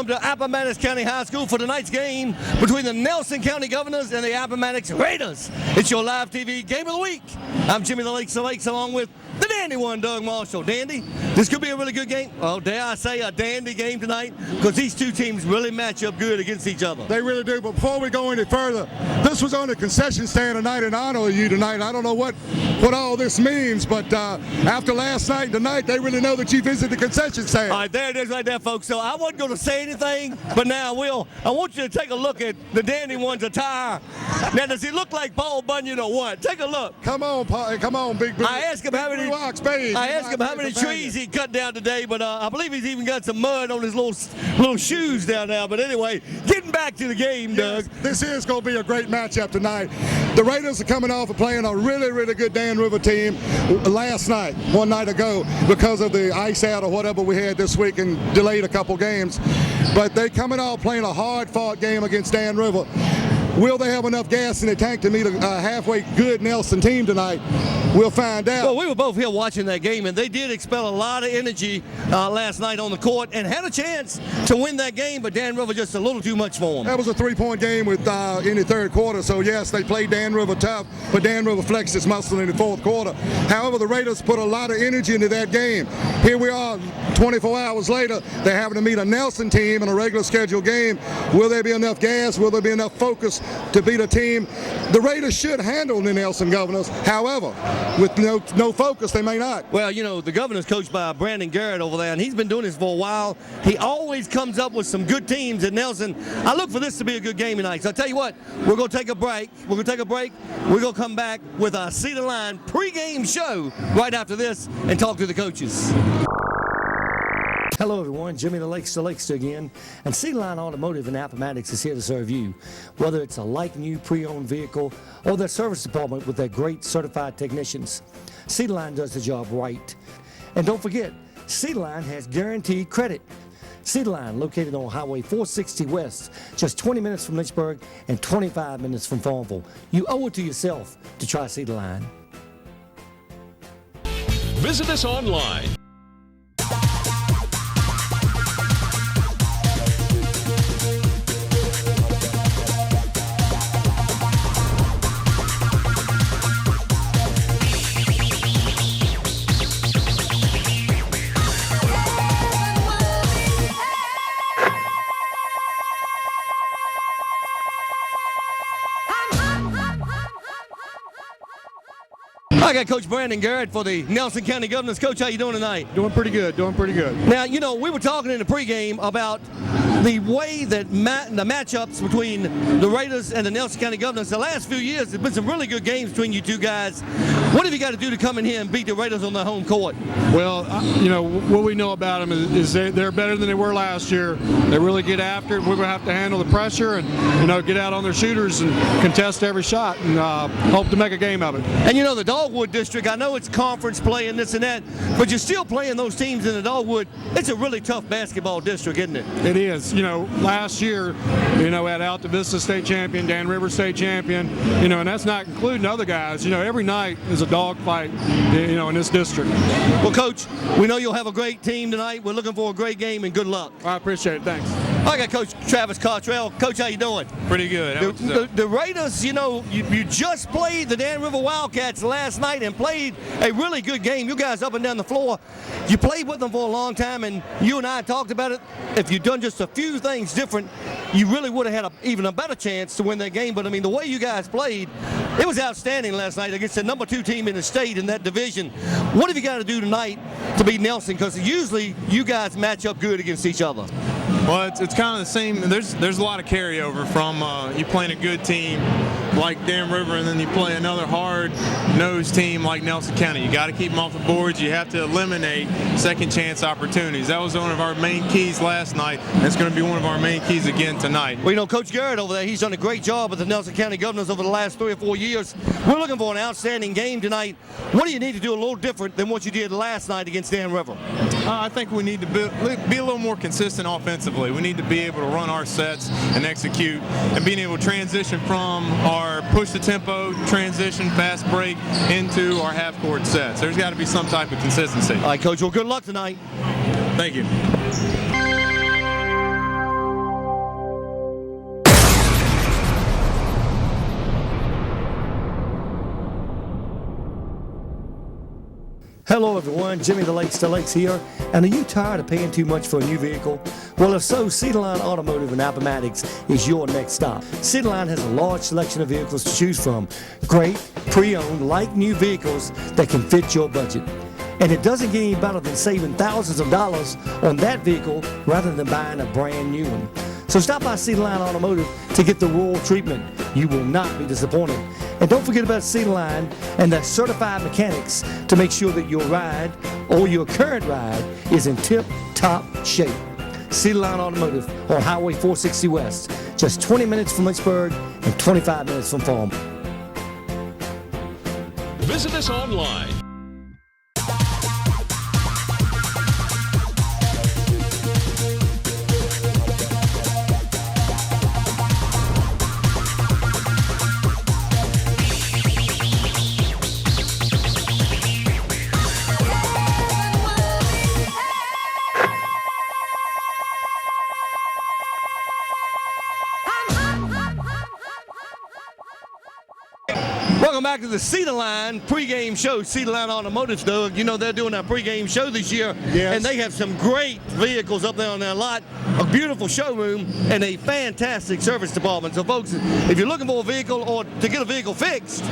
to Appomattox County High School for tonight's game between the Nelson County Governors and the Appomattox Raiders. It's your live TV game of the week. I'm Jimmy the Lakes along with the Dandy one, Doug Marshall. Dandy, this could be a really good game. Oh, dare I say a dandy game tonight, because these two teams really match up good against each other. They really do. But before we go any further, this was on the concession stand tonight in honor of you tonight. I don't know what all this means, but after last night and tonight, they really know that you visit the concession stand. All right, there it is right there, folks. So I wasn't going to say anything, but now I will. I want you to take a look at the Dandy one's attire. Now, does he look like Paul Bunyan or what? Take a look. Come on, Paul. Come on, Big Blue. I asked him how many trees he cut down today, but I believe he's even got some mud on his little shoes down there. But anyway, getting back to the game, Doug. Yes, this is going to be a great matchup tonight. The Raiders are coming off of playing a really, really good Dan River team one night ago, because of the ice out or whatever we had this week and delayed a couple games. But they coming off playing a hard-fought game against Dan River. Will they have enough gas in the tank to meet a halfway good Nelson team tonight? We'll find out. Well, we were both here watching that game, and they did expel a lot of energy last night on the court and had a chance to win that game, but Dan River just a little too much for them. That was a three-point game with in the third quarter, so yes, they played Dan River tough, but Dan River flexed his muscle in the fourth quarter. However, the Raiders put a lot of energy into that game. Here we are 24 hours later, they're having to meet a Nelson team in a regular scheduled game. Will there be enough gas? Will there be enough focus to beat a team? The Raiders should handle the Nelson Governors. However, with no focus, they may not. Well, you know, the Governor's coached by Brandon Garrett over there, and he's been doing this for a while. He always comes up with some good teams at Nelson. I look for this to be a good game tonight. So I'll tell you what, we're going to take a break. We're going to come back with our See the Line pregame show right after this and talk to the coaches. Hello everyone, Jimmy the Lakes again, and See the Line Automotive in Appomattox is here to serve you. Whether it's a like-new pre-owned vehicle or their service department with their great certified technicians, See the Line does the job right. And don't forget, See the Line has guaranteed credit. See the Line, located on Highway 460 West, just 20 minutes from Lynchburg and 25 minutes from Farmville. You owe it to yourself to try See the Line. Visit us online. I got Coach Brandon Garrett for the Nelson County Governors. Coach, how you doing tonight? Doing pretty good. Now, you know, we were talking in the pregame about the way that the matchups between the Raiders and the Nelson County Governors, the last few years, there's been some really good games between you two guys. What have you got to do to come in here and beat the Raiders on their home court? Well, you know, what we know about them is they're better than they were last year. They really get after it. We're going to have to handle the pressure and, you know, get out on their shooters and contest every shot and hope to make a game of it. And, you know, the Dogwood District, I know it's conference play and this and that, but you're still playing those teams in the Dogwood. It's a really tough basketball district, isn't it? It is. You know, last year, you know, at Alta Vista State Champion, Dan River State Champion, you know, and that's not including other guys. You know, every night is a dogfight, you know, in this district. Well, Coach, we know you'll have a great team tonight. We're looking for a great game, and good luck. I appreciate it. Thanks. I got Coach Travis Cottrell. Coach, how you doing? Pretty good. The Raiders, you know, you just played the Dan River Wildcats last night and played a really good game. You guys up and down the floor, you played with them for a long time, and you and I talked about it. If you'd done just a few things different, you really would have had even a better chance to win that game. But, I mean, the way you guys played, it was outstanding last night against the number 2 team in the state in that division. What have you got to do tonight to beat Nelson? Because usually you guys match up good against each other. Well, it's kind of the same. There's a lot of carryover from you playing a good team like Dan River, and then you play another hard-nosed team like Nelson County. You got to keep them off the boards. You have to eliminate second-chance opportunities. That was one of our main keys last night, and it's going to be one of our main keys again tonight. Well, you know, Coach Garrett over there, he's done a great job with the Nelson County Governors over the last 3 or 4 years. We're looking for an outstanding game tonight. What do you need to do a little different than what you did last night against Dan River? I think we need to be a little more consistent offensively. We need to be able to run our sets and execute, and being able to transition from our push the tempo, transition, fast break into our half-court sets. There's got to be some type of consistency. All right, Coach, well, good luck tonight. Thank you. Hello everyone, Jimmy the Lakes to Lakes here. And are you tired of paying too much for a new vehicle? Well, if so, Cedarline Automotive in Appomattox is your next stop. Cedarline has a large selection of vehicles to choose from. Great, pre-owned, like new vehicles that can fit your budget. And it doesn't get any better than saving thousands of dollars on that vehicle rather than buying a brand new one. So stop by Cedarline Automotive to get the rural treatment. You will not be disappointed. And don't forget about Cedarline and their certified mechanics to make sure that your ride or your current ride is in tip-top shape. Cedarline Automotive on Highway 460 West, just 20 minutes from Lynchburg and 25 minutes from Farm. Visit us online. Welcome back to the Cedarline pregame show. Cedarline Automotive, Doug. You know they're doing our pregame show this year, Yes. and they have some great vehicles up there on their lot, a beautiful showroom, and a fantastic service department. So, folks, if you're looking for a vehicle or to get a vehicle fixed,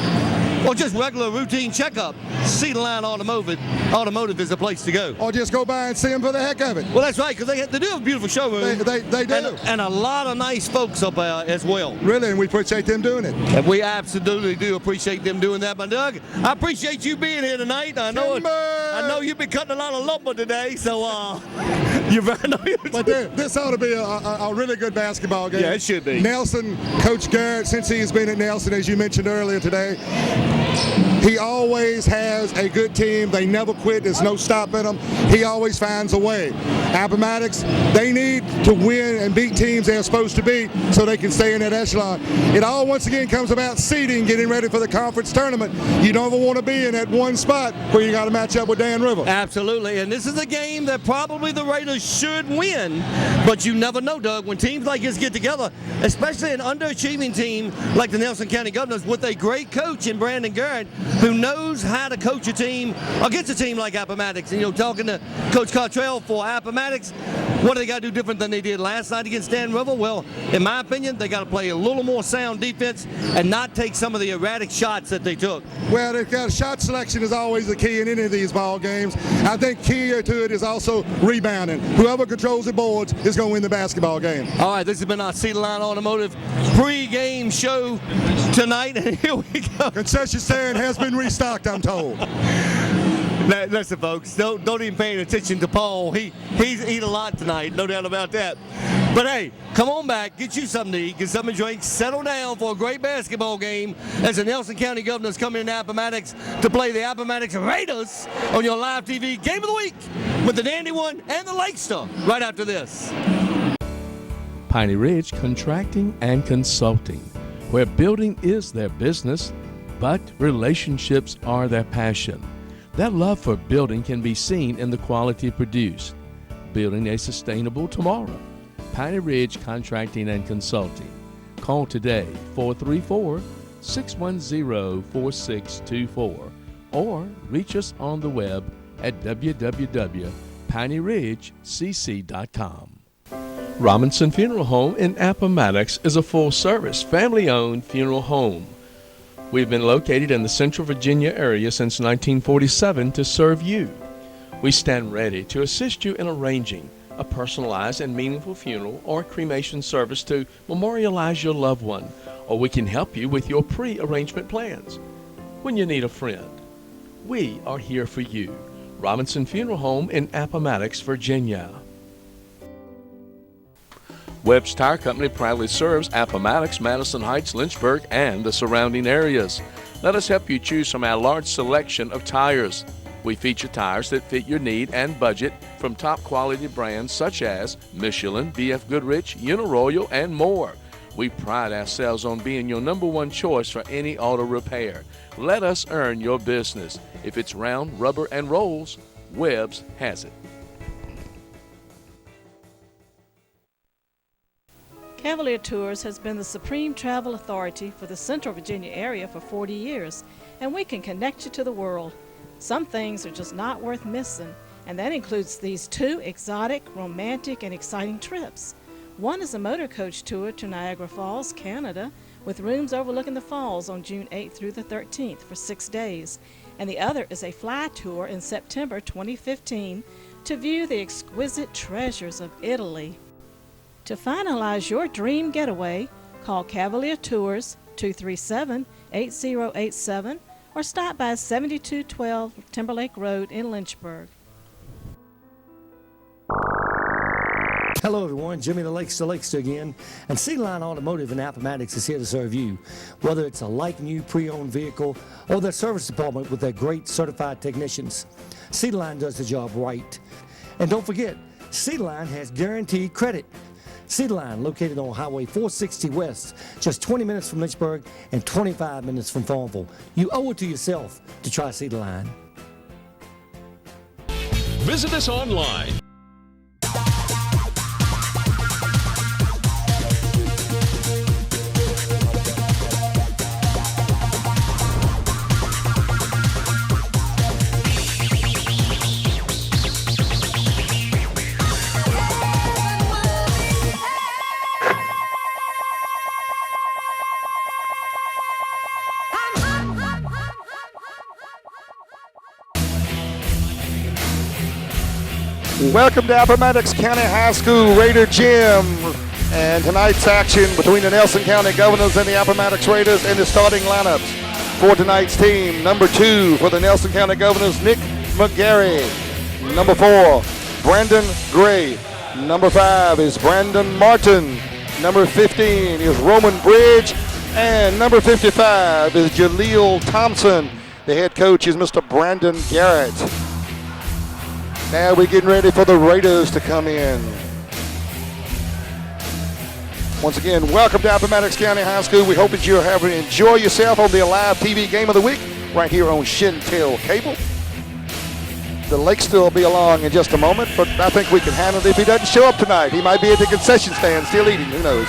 or just regular routine checkup, Cedarline Automotive is the place to go. Or just go by and see them for the heck of it. Well, that's right, because they do have a beautiful showroom. They do. And a lot of nice folks up there as well. Really, and we appreciate them doing it. And we absolutely do appreciate them doing that. But Doug, I appreciate you being here tonight. I know you've been cutting a lot of lumber today, so But this ought to be a really good basketball game. Yeah, it should be. Nelson, Coach Garrett, since he has been at Nelson, as you mentioned earlier today, he always has a good team. They never quit. There's no stopping them. He always finds a way. Appomattox, they need to win and beat teams they're supposed to beat so they can stay in that echelon. It all, once again, comes about seeding, getting ready for the conference tournament. You don't ever want to be in that one spot where you got to match up with Dan River. Absolutely, and this is a game that probably the Raiders should win, but you never know, Doug, when teams like this get together, especially an underachieving team like the Nelson County Governors with a great coach in Brandon Garrett who knows how to coach a team against a team like Appomattox. And, talking to Coach Cottrell for Appomattox, what do they got to do different than they did last night against Dan River? Well, in my opinion, they got to play a little more sound defense and not take some of the erratic shots that they took. Well, they've got shot selection is always the key in any of these ball games. I think key to it is also rebounding. Whoever controls the boards is going to win the basketball game. All right, this has been our Cedarline Automotive pre-game show tonight, and here we go. Concession stand has been restocked, I'm told. Now, listen, folks, don't even pay attention to Paul. He's eat a lot tonight, no doubt about that. But hey, come on back, get you something to eat, get something to drink, settle down for a great basketball game as the Nelson County Governors come in Appomattox to play the Appomattox Raiders on your live TV Game of the Week with the Dandy One and the Lake Star right after this. Piney Ridge Contracting and Consulting, where building is their business, but relationships are their passion. That love for building can be seen in the quality produced. Building a sustainable tomorrow. Piney Ridge Contracting and Consulting. Call today, 434-610-4624, or reach us on the web at www.pineyridgecc.com. Robinson Funeral Home in Appomattox is a full-service, family-owned funeral home. We've been located in the Central Virginia area since 1947 to serve you. We stand ready to assist you in arranging a personalized and meaningful funeral or cremation service to memorialize your loved one, or we can help you with your pre-arrangement plans. When you need a friend, we are here for you. Robinson Funeral Home in Appomattox, Virginia. Webb's Tire Company proudly serves Appomattox, Madison Heights, Lynchburg, and the surrounding areas. Let us help you choose from our large selection of tires. We feature tires that fit your need and budget from top quality brands such as Michelin, BF Goodrich, Uniroyal, and more. We pride ourselves on being your number one choice for any auto repair. Let us earn your business. If it's round, rubber, and rolls, Webb's has it. Cavalier Tours has been the supreme travel authority for the Central Virginia area for 40 years, and we can connect you to the world. Some things are just not worth missing, and that includes these 2 exotic, romantic, and exciting trips. One is a motor coach tour to Niagara Falls, Canada, with rooms overlooking the falls on June 8th through the 13th for 6 days. And the other is a fly tour in September 2015 to view the exquisite treasures of Italy. To finalize your dream getaway, call Cavalier Tours 237-8087 or stop by 7212 Timberlake Road in Lynchburg. Hello everyone, Jimmy the Lakes again, and Sea Line Automotive and Appomattox is here to serve you. Whether it's a like-new pre-owned vehicle or their service department with their great certified technicians, Sea Line does the job right. And don't forget, Sea Line has guaranteed credit. Sea Line, located on Highway 460 West, just 20 minutes from Lynchburg and 25 minutes from Farmville. You owe it to yourself to try Sea Line. Visit us online. Welcome to Appomattox County High School Raider Gym. And tonight's action between the Nelson County Governors and the Appomattox Raiders in the starting lineups. For tonight's team, number 2 for the Nelson County Governors, Nick McGarry. Number 4, Brandon Gray. Number 5 is Brandon Martin. Number 15 is Roman Bridge. And number 55 is Jaleel Thompson. The head coach is Mr. Brandon Garrett. Now we're getting ready for the Raiders to come in. Once again, welcome to Appomattox County High School. We hope that you're having to enjoy yourself on the AliveTV Game of the Week right here on Shentel Cable. The Lakes will be along in just a moment, but I think we can handle it if he doesn't show up tonight. He might be at the concession stand still eating, who knows.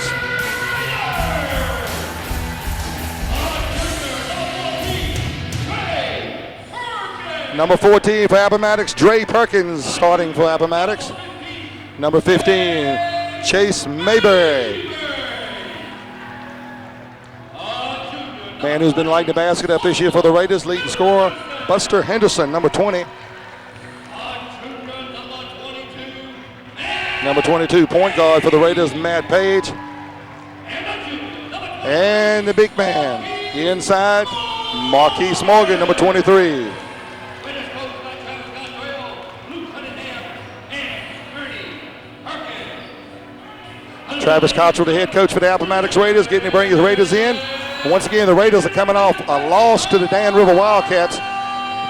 Number 14 for Appomattox, Dre Perkins starting for Appomattox. Number 15, Chase Mayberry. Man who's been lighting the basket up this year for the Raiders, leading scorer, Buster Henderson, number 20. Number 22, point guard for the Raiders, Matt Page. And the big man, inside, Marquise Morgan, number 23. Travis Cottrell, the head coach for the Appomattox Raiders, getting to bring his Raiders in. And once again, the Raiders are coming off a loss to the Dan River Wildcats,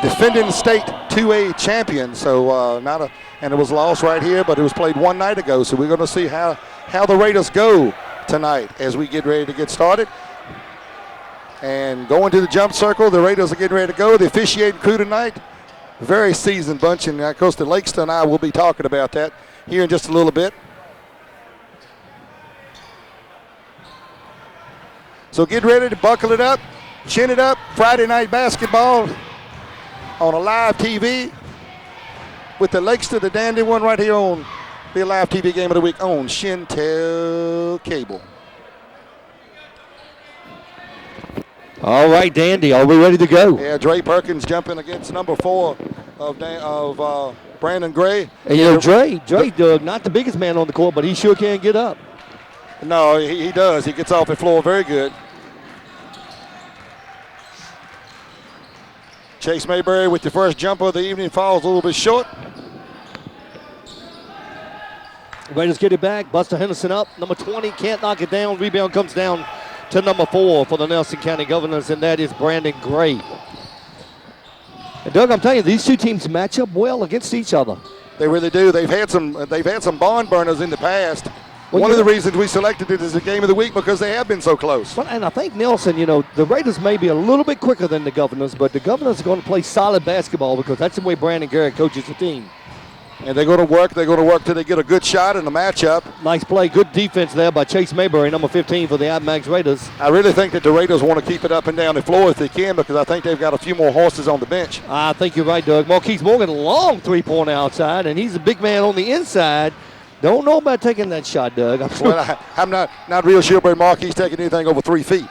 defending state 2A champion. So and it was lost right here, but it was played one night ago. So we're going to see how the Raiders go tonight as we get ready to get started. And going to the jump circle, the Raiders are getting ready to go. The officiating crew tonight, very seasoned bunch, and of course the Lakeston and I will be talking about that here in just a little bit. So get ready to buckle it up, chin it up. Friday night basketball on AliveTV with the Lakeston, the Dandy one right here on the AliveTV Game of the Week on Shentel Cable. All right, Dandy, are we ready to go? Yeah, Dre Perkins jumping against number 4 of Brandon Gray. And you know, Dre, Doug, not the biggest man on the court, but he sure can get up. No, he does. He gets off the floor very good. Chase Mayberry with the first jumper of the evening falls a little bit short. Raiders get it back. Buster Henderson up. Number 20 can't knock it down. Rebound comes down to number 4 for the Nelson County Governors, and that is Brandon Gray. And Doug, I'm telling you, these two teams match up well against each other. They really do. They've had some barn burners in the past. Well, one of the reasons we selected it as the game of the week because they have been so close. Well, and I think, Nelson, you know, the Raiders may be a little bit quicker than the Governors, but the Governors are going to play solid basketball because that's the way Brandon Garrett coaches the team. And they're going to work. They're going to work till they get a good shot in the matchup. Nice play. Good defense there by Chase Mayberry, number 15 for the Appomattox Raiders. I really think that the Raiders want to keep it up and down the floor if they can, because I think they've got a few more horses on the bench. I think you're right, Doug. Marquise Morgan, long three-pointer outside, and he's a big man on the inside. Don't know about taking that shot, Doug. Well, I'm not real sure about Marquise taking anything over 3 feet.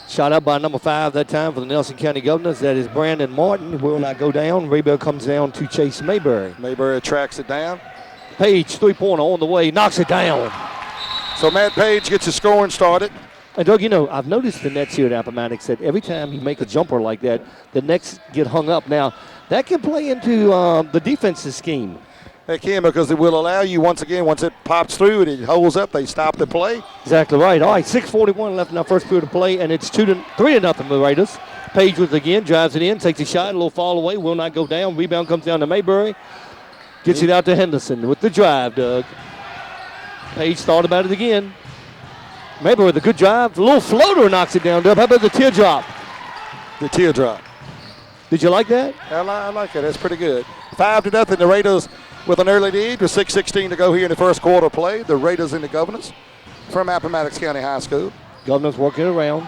Shot up by number 5 that time for the Nelson County Governors. That is Brandon Martin. Will not go down. Rebound comes down to Chase Mayberry. Mayberry tracks it down. Page, three-pointer on the way, knocks it down. So Matt Page gets his scoring started. And Doug, you know, I've noticed the nets here at Appomattox that every time you make a jumper like that, the nets get hung up. Now, that can play into the defensive scheme. They can, because it will allow you, once it pops through and it holds up, they stop the play. Exactly right. All right, 6:41 left in our first period of play, and it's 3-0 for the Raiders. Page with it again, drives it in, takes a shot, a little fall away, will not go down. Rebound comes down to Mayberry. Gets it out to Henderson with the drive, Doug. Page thought about it again. Mayberry with a good drive. A little floater knocks it down, Doug. How about the teardrop? The teardrop. Did you like that? I like it. That's pretty good. 5-0. The Raiders with an early lead with 6:16 to go here in the first quarter play. The Raiders and the Governors from Appomattox County High School. Governors working around.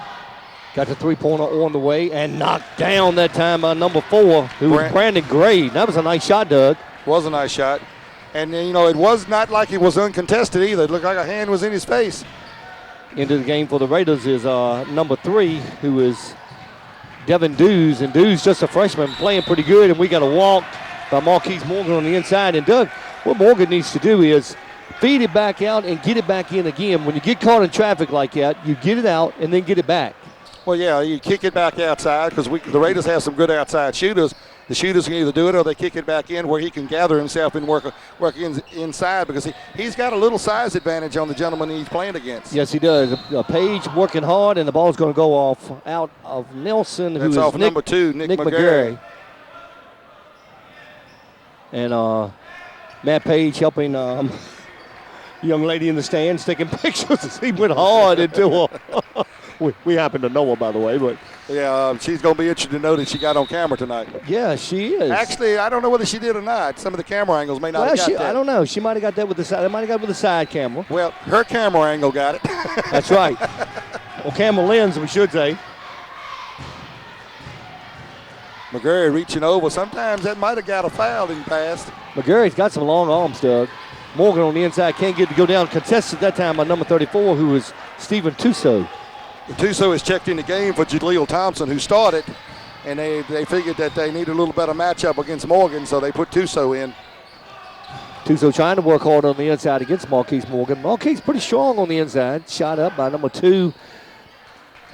Got the three-pointer on the way and knocked down that time by number 4, who was Brandon Gray. That was a nice shot, Doug. Was a nice shot. And, you know, it was not like it was uncontested either. It looked like a hand was in his face. Into the game for the Raiders is number 3, who is Devin Dews. And Dews, just a freshman, playing pretty good. And we got a walk by Marquise Morgan on the inside. And, Doug, what Morgan needs to do is feed it back out and get it back in again. When you get caught in traffic like that, you get it out and then get it back. Well, yeah, you kick it back outside, because the Raiders have some good outside shooters. The shooters can either do it or they kick it back in where he can gather himself and work inside, because he's got a little size advantage on the gentleman he's playing against. Yes, he does. Page working hard, and the ball's going to go off out of Nelson, who is off number 2, Nick McGarry. And Matt Page helping young lady in the stands taking pictures as he went hard into her. We happen to know her, by the way, but yeah, she's going to be interested to know that she got on camera tonight. Yeah, she is. Actually, I don't know whether she did or not. Some of the camera angles may not have got that. I don't know. She might have got that with the side. They might have got it with the side camera. Well, her camera angle got it. That's right. Or camera lens, we should say. McGarry reaching over. Sometimes that might have got a foul in the past. McGarry's got some long arms, Doug. Morgan on the inside can't get to go down. Contested that time by number 34, who is Stephen Tuso. Tuso is checked in the game for Jaleel Thompson, who started, and they figured that they need a little better matchup against Morgan, so they put Tuso in. Tuso trying to work hard on the inside against Marquise Morgan. Marquise pretty strong on the inside. Shot up by number 2,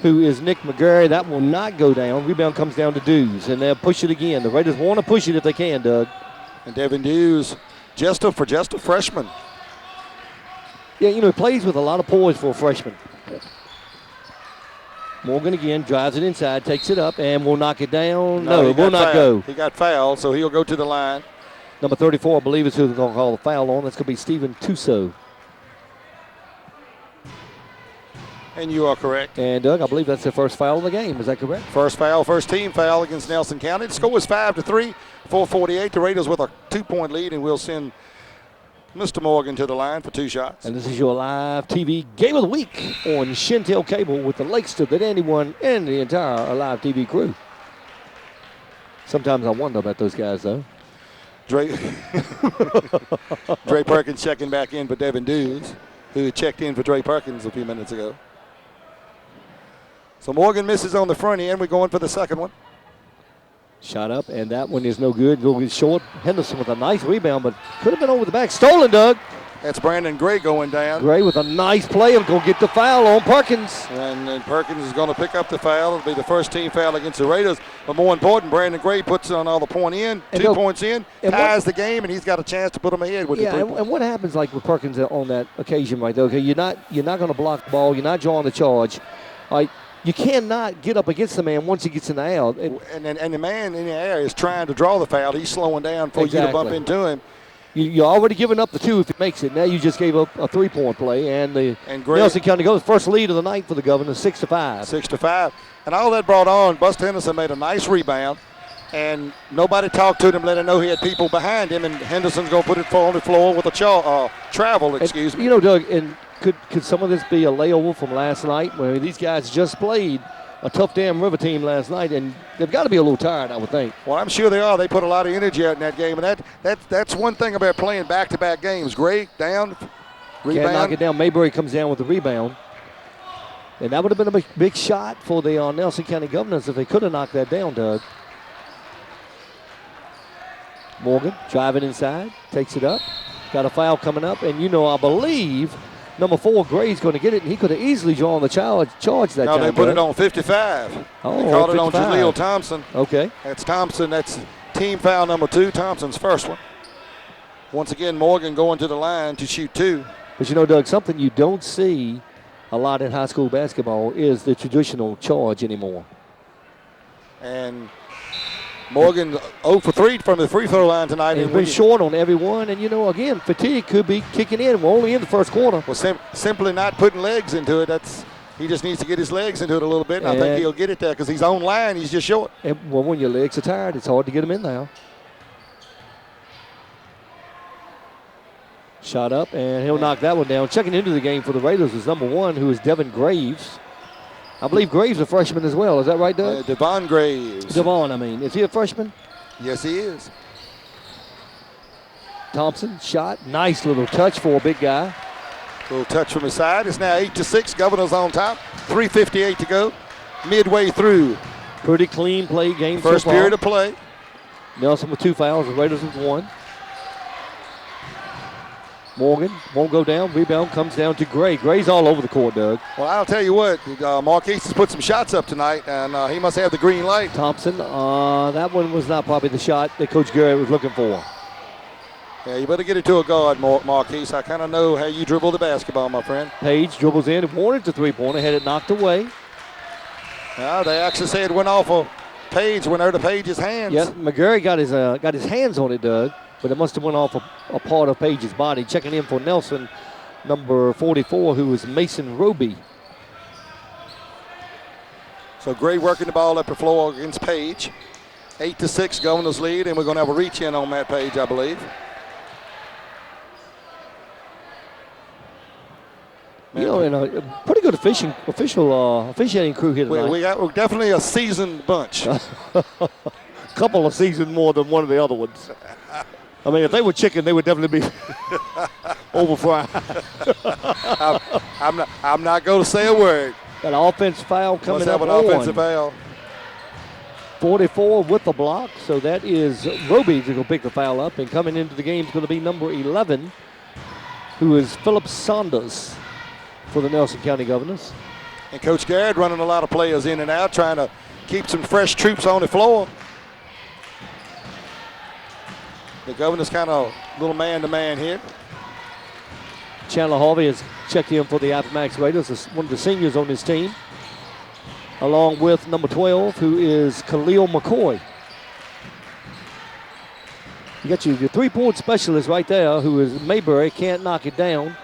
who is Nick McGarry. That will not go down. Rebound comes down to Dews, and they'll push it again. The Raiders want to push it if they can, Doug. And Devin Dews, just a freshman. Yeah, you know, he plays with a lot of poise for a freshman. Morgan again drives it inside, takes it up, and will knock it down. No, it will not go. He got fouled, so he'll go to the line. Number 34, I believe, is who they're going to call the foul on. That's going to be Stephen Tuso. And you are correct. And, Doug, I believe that's the first foul of the game. Is that correct? First foul, first team foul against Nelson County. The score is 5-3, 4:48. The Raiders with a 2-point lead, and we'll send Mr. Morgan to the line for 2 shots. And this is your live TV game of the week on Shentel Cable with the likes of the Dandy One and the entire AliveTV crew. Sometimes I wonder about those guys, though. Dre Perkins checking back in for Devin Dews, who checked in for Dre Perkins a few minutes ago. So Morgan misses on the front end. We're going for the second one. Shot up, and that one is no good. Go get short. Henderson with a nice rebound, but could have been over the back. Stolen, Doug. That's Brandon Gray going down. Gray with a nice play and go get the foul on Perkins. And Perkins is going to pick up the foul. It'll be the first team foul against the Raiders. But more important, Brandon Gray puts on all the point in, 2 points in, ties the game, and he's got a chance to put them ahead with the 3 points. And what happens like with Perkins on that occasion right there? Okay, you're not going to block the ball. You're not drawing the charge. Like, you cannot get up against the man once he gets in the air. And the man in the air is trying to draw the foul. He's slowing down for you to bump into him. You're already giving up the 2 if he makes it. Now you just gave up a 3-point play. And Nelson County goes first lead of the night for the Governors, 6-5. 6-5. And all that brought on, Buster Henderson made a nice rebound. and nobody talked to him, let him know he had people behind him, and Henderson's going to put it on the floor with a travel, excuse me. You know, Doug, and could some of this be a layover from last night where these guys just played a tough damn River team last night, and they've got to be a little tired, I would think. Well, I'm sure they are. They put a lot of energy out in that game, and that's one thing about playing back-to-back games. Gray down, rebound. Can't knock it down. Mayberry comes down with the rebound. And that would have been a big shot for the Nelson County Governors if they could have knocked that down, Doug. Morgan driving inside, takes it up. Got a foul coming up, and I believe number 4, Gray's going to get it, and he could have easily drawn the charge that time. No, they put it on 55. Oh, they called 55. it on Jaleel Thompson. Okay. That's Thompson. That's team foul number 2, Thompson's first one. Once again, Morgan going to the line to shoot 2. But Doug, something you don't see a lot in high school basketball is the traditional charge anymore. And Morgan 0 for 3 from the free throw line tonight. He's been short on every one, and again, fatigue could be kicking in. We're only in the first quarter. Well, simply not putting legs into it. He just needs to get his legs into it a little bit, and I think he'll get it there because he's on line. He's just short. And, when your legs are tired, it's hard to get them in there. Shot up, and he'll knock that one down. Checking into the game for the Raiders is number 1, who is Devin Graves. I believe Graves is a freshman as well. Is that right, Doug? Devon Graves. Is he a freshman? Yes, he is. Thompson, shot. Nice little touch for a big guy. Little touch from his side. It's now 8-6. Governors on top. 3:58 to go. Midway through. Pretty clean play game so far. First period of play. Nelson with 2 fouls. The Raiders with 1. Morgan won't go down. Rebound comes down to Gray. Gray's all over the court, Doug. Well, I'll tell you what. Marquise has put some shots up tonight, and he must have the green light. Thompson, that one was not probably the shot that Coach Garrett was looking for. Yeah, you better get it to a guard, Marquise. I kind of know how you dribble the basketball, my friend. Page dribbles in and wanted the three-pointer, had it knocked away. They actually said it went off of Page, went out of Page's hands. Yes, McGarry got his hands on it, Doug. But it must have went off a part of Page's body. Checking in for Nelson, number 44, who is Mason Roby. So Gray working the ball up the floor against Page. 8-6, Governors lead, and we're going to have a reach in on Matt Page, I believe. And a pretty good officiating crew here tonight. We're definitely a seasoned bunch. Couple of seasons more than one of the other ones. I mean, if they were chicken, they would definitely be over fried. I'm not going to say a word. Got an offense foul coming up. An offensive foul. 44 with the block, so that is Roby who's going to pick the foul up. And coming into the game is going to be number 11, who is Philip Saunders for the Nelson County Governors. And Coach Garrett running a lot of players in and out, trying to keep some fresh troops on the floor. The Governors kind of little man-to-man here. Chandler Harvey has checked in for the Appomattox Raiders, one of the seniors on his team, along with number 12, who is Khalil McCoy. You got your three-point specialist right there, who is Mayberry, can't knock it down.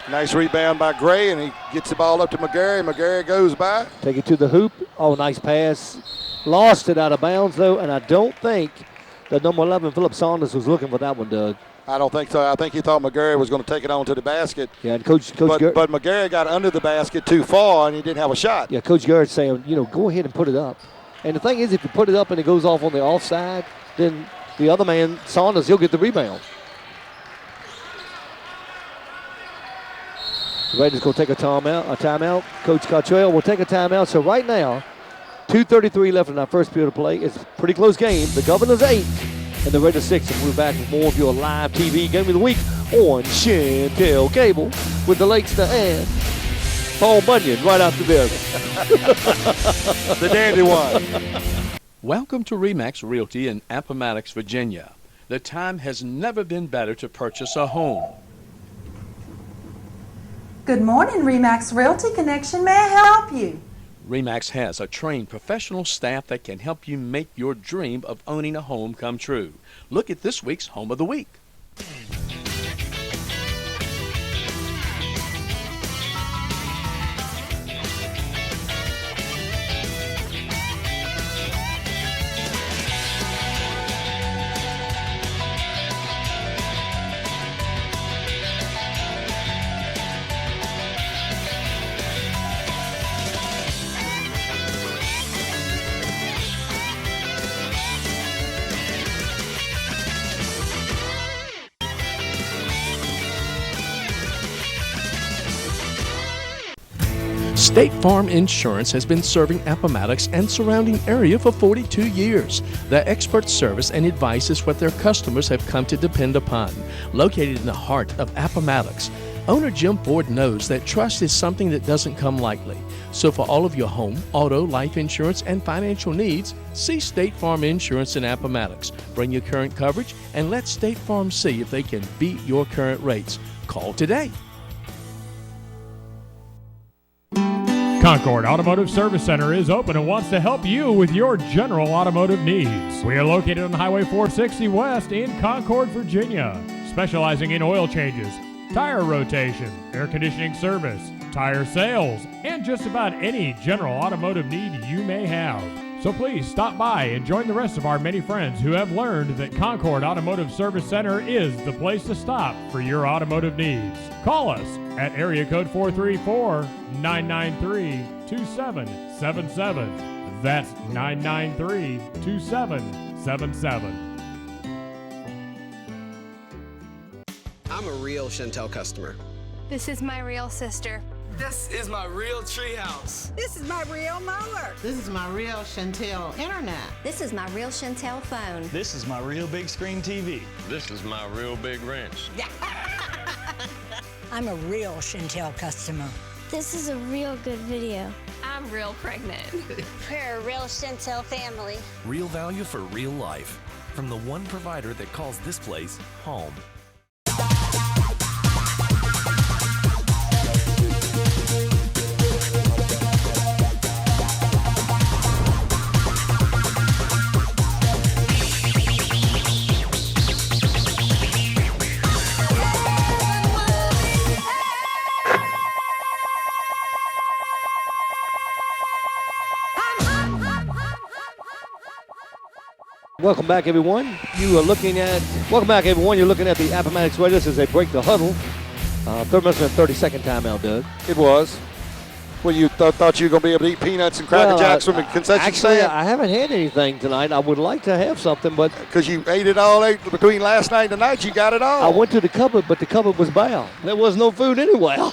Nice rebound by Gray, and he gets the ball up to McGarry. McGarry goes by. Take it to the hoop. Oh, nice pass. Lost it out of bounds, though, and I don't think that number 11, Philip Saunders, was looking for that one, Doug. I don't think so. I think he thought McGarry was going to take it on to the basket. Yeah, and Coach but McGarry got under the basket too far, and he didn't have a shot. Yeah, Coach Garrett's saying, go ahead and put it up. And the thing is, if you put it up and it goes off on the offside, then the other man, Saunders, he'll get the rebound. The Raiders going to take a timeout. Coach Cottrell will take a timeout. So right now, 2:33 left in our first period of play. It's a pretty close game. The Governors 8 and the Raiders 6. And we're back with more of your live TV game of the week on Shentel Cable with the Lakester and Paul Bunyan right after this. The dandy one. Welcome to RE/MAX Realty in Appomattox, Virginia. The time has never been better to purchase a home. Good morning, RE/MAX Realty Connection. May I help you? RE/MAX has a trained professional staff that can help you make your dream of owning a home come true. Look at this week's Home of the Week. State Farm Insurance has been serving Appomattox and surrounding area for 42 years. Their expert service and advice is what their customers have come to depend upon. Located in the heart of Appomattox, owner Jim Ford knows that trust is something that doesn't come lightly. So for all of your home, auto, life insurance, and financial needs, see State Farm Insurance in Appomattox. Bring your current coverage and let State Farm see if they can beat your current rates. Call today. Concord Automotive Service Center is open and wants to help you with your general automotive needs. We are located on Highway 460 West in Concord, Virginia, specializing in oil changes, tire rotation, air conditioning service, tire sales, and just about any general automotive need you may have. So please stop by and join the rest of our many friends who have learned that Concord Automotive Service Center is the place to stop for your automotive needs. Call us at area code 434-993-2777. That's 993-2777. I'm a real Shentel customer. This is my real sister. This is my real treehouse. This is my real mower. This is my real Shentel internet. This is my real Shentel phone. This is my real big screen TV. This is my real big wrench. I'm a real Shentel customer. This is a real good video. I'm real pregnant. We're a real Shentel family. Real value for real life. From the one provider that calls this place home. Welcome back, everyone. You're looking at the Appomattox Raiders as they break the huddle. Third minute and 32nd timeout, Doug. It was. Well, you thought you were going to be able to eat peanuts and Cracker Jacks from the concession stand? I haven't had anything tonight. I would like to have something, but because you ate it all between last night and tonight, you got it all. I went to the cupboard, but the cupboard was bare. There was no food anywhere.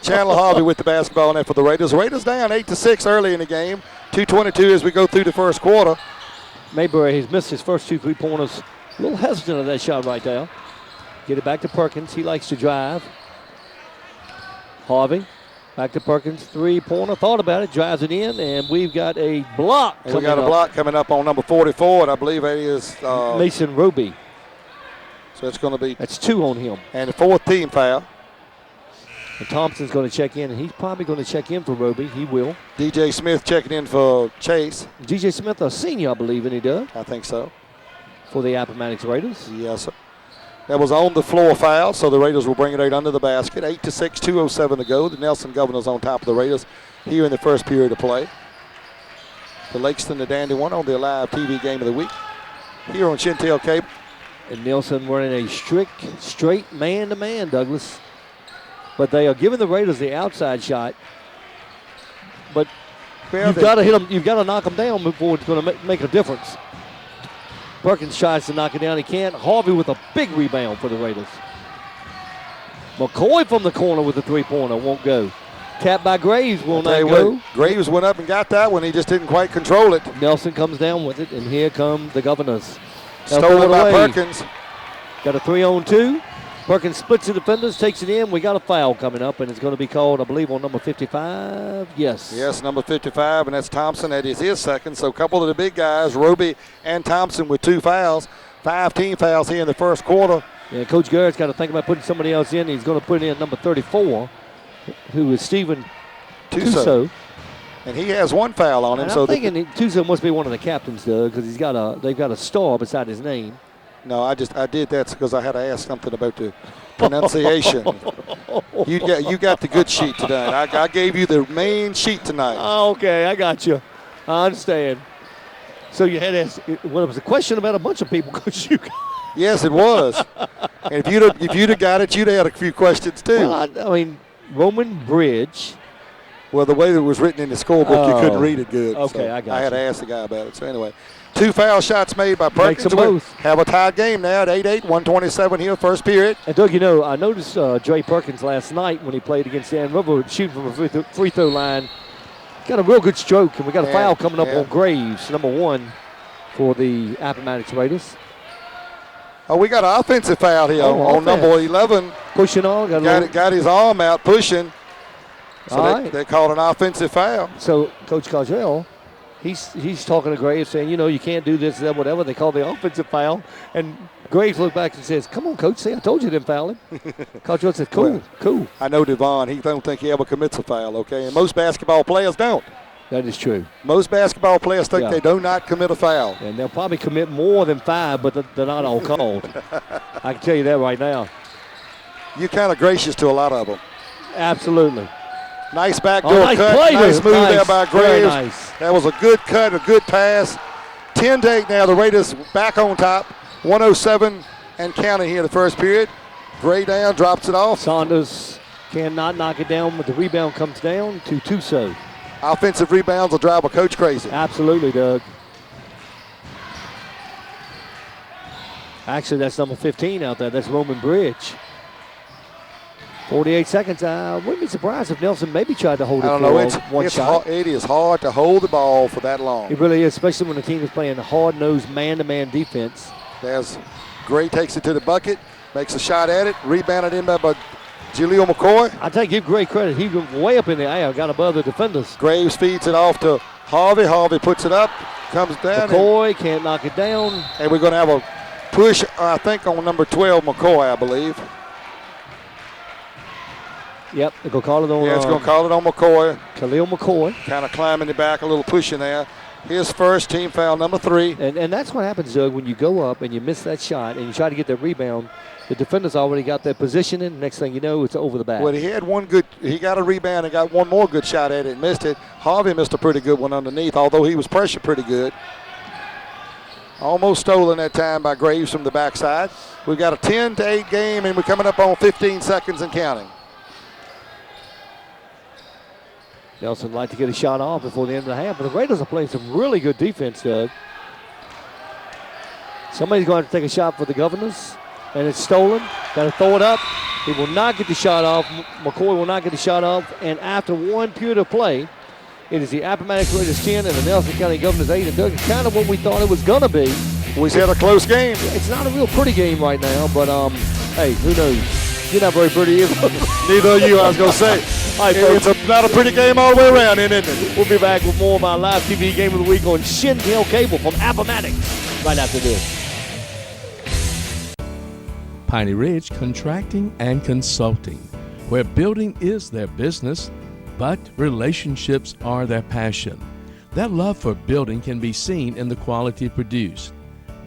Chandler Harvey with the basketball net for the Raiders. Raiders down 8-6 early in the game. 2:22 as we go through the first quarter. Mayberry has missed his first 2 3-pointers. A little hesitant of that shot right there. Get it back to Perkins. He likes to drive. Harvey back to Perkins. 3-pointer. Thought about it. Drives it in, and we've got a block. And we got a block coming up on number 44, and I believe it is Mason Roby. So it's going to be. That's 2 on him. And the 4th team foul. And Thompson's going to check in, and he's probably going to check in for Roby. He will. DJ Smith checking in for Chase. DJ Smith, a senior, I believe, and he does. I think so. For the Appomattox Raiders. Yes, sir. That was on the floor foul, so the Raiders will bring it right under the basket. 8-6, 2:07 to go. The Nelson Governors on top of the Raiders here in the first period of play. The Lakeston, the Dandy one on the AliveTV game of the week here on Shentel Cable. And Nelson running a straight man-to-man, Douglas. But they are giving the Raiders the outside shot. But you've got to hit them. You've got to knock them down before it's going to make a difference. Perkins tries to knock it down. He can't. Harvey with a big rebound for the Raiders. McCoy from the corner with the 3-pointer won't go. Tapped by Graves will not go. Graves went up and got that one. He just didn't quite control it. Nelson comes down with it, and here come the Governors. Stolen by Perkins. Got a 3-on-2. Perkins splits the defenders, takes it in. We got a foul coming up, and it's going to be called, I believe, on number 55. Yes. Yes, number 55, and that's Thompson. That is his second. So a couple of the big guys, Roby and Thompson, with 2 fouls. 5 team fouls here in the first quarter. Yeah, Coach Garrett's got to think about putting somebody else in. He's going to put in number 34, who is Stephen Tuso. And he has 1 foul on him. And so I'm thinking Tuso must be one of the captains, Doug, because they've got a star beside his name. No, I did that because I had to ask something about the pronunciation. You got the good sheet tonight. I gave you the main sheet tonight. Oh, okay, I got you. I understand. So you had to ask, well, it was a question about a bunch of people, Coach. Yes, it was. And if you'd have got it, you'd have had a few questions too. Well, I mean, Roman Bridge, Well, the way that it was written in the scorebook, you couldn't read it good. Okay, so I got I had you. to ask the guy about it. So anyway, 2 foul shots made by Perkins. them both. Have a tied game now at 8-8, 127 here, first period. And Doug, I noticed Dre Perkins last night when he played against Dan River, shooting from a free throw line. Got a real good stroke, and we got a foul coming up on Graves, number 1 for the Appomattox Raiders. Oh, we got an offensive foul here on number 11. Pushing on. Got his arm out, pushing. So All they called an offensive foul. So Coach Caldwell, he's talking to Graves saying, you can't do this, that, whatever. They call the offensive foul. And Graves looked back and says, come on, Coach, see, I told you didn't foul him. Caldwell said, cool. I know Devon, he don't think he ever commits a foul, okay? And most basketball players don't. That is true. Most basketball players think they do not commit a foul. And they'll probably commit more than 5, but they're not all called. I can tell you that right now. You're kind of gracious to a lot of them. Absolutely. Nice backdoor nice cut. Play nice move there by Graves. Nice. That was a good cut, a good pass. 10-8 now. The Raiders back on top. 107 and counting here the first period. Gray down, drops it off. Saunders cannot knock it down, but the rebound comes down to Tuso. Offensive rebounds will drive a coach crazy. Absolutely, Doug. Actually, that's number 15 out there. That's Roman Bridge. 48 seconds. I wouldn't be surprised if Nelson maybe tried to hold it for one shot. It is hard to hold the ball for that long. It really is, especially when the team is playing a hard-nosed man-to-man defense. As Gray takes it to the bucket, makes a shot at it, rebounded in by Jaleel McCoy. I give Gray credit. He went way up in the air, got above the defenders. Graves feeds it off to Harvey. Harvey puts it up, comes down. McCoy can't knock it down. And we're going to have a push, I think, on number 12, McCoy, I believe. Yep, they're going to call it on. Yeah, it's going to call it on McCoy. Khalil McCoy. Kind of climbing the back, a little pushing there. His first team foul, number 3. And that's what happens, Doug, when you go up and you miss that shot and you try to get that rebound. The defender's already got their positioning. Next thing you know, it's over the back. Well, he got a rebound and got one more good shot at it and missed it. Harvey missed a pretty good one underneath, although he was pressured pretty good. Almost stolen that time by Graves from the backside. We've got a 10-8 game, and we're coming up on 15 seconds and counting. Nelson would like to get a shot off before the end of the half, but the Raiders are playing some really good defense, Doug. Somebody's going to take a shot for the Governors, and it's stolen. Got to throw it up. He will not get the shot off. McCoy will not get the shot off, and after one period of play, it is the Appomattox Raiders 10 and the Nelson County Governors 8. And Doug, it's kind of what we thought it was going to be. We had a close game. It's not a real pretty game right now, but hey, who knows? You're not very pretty either. Neither are you, I was going to say. All right, folks. It's not a pretty game all the way around, isn't it? We'll be back with more of our live TV game of the week on Shentel Cable from Appomattox right after this. Piney Ridge Contracting and Consulting, where building is their business, but relationships are their passion. That love for building can be seen in the quality produced.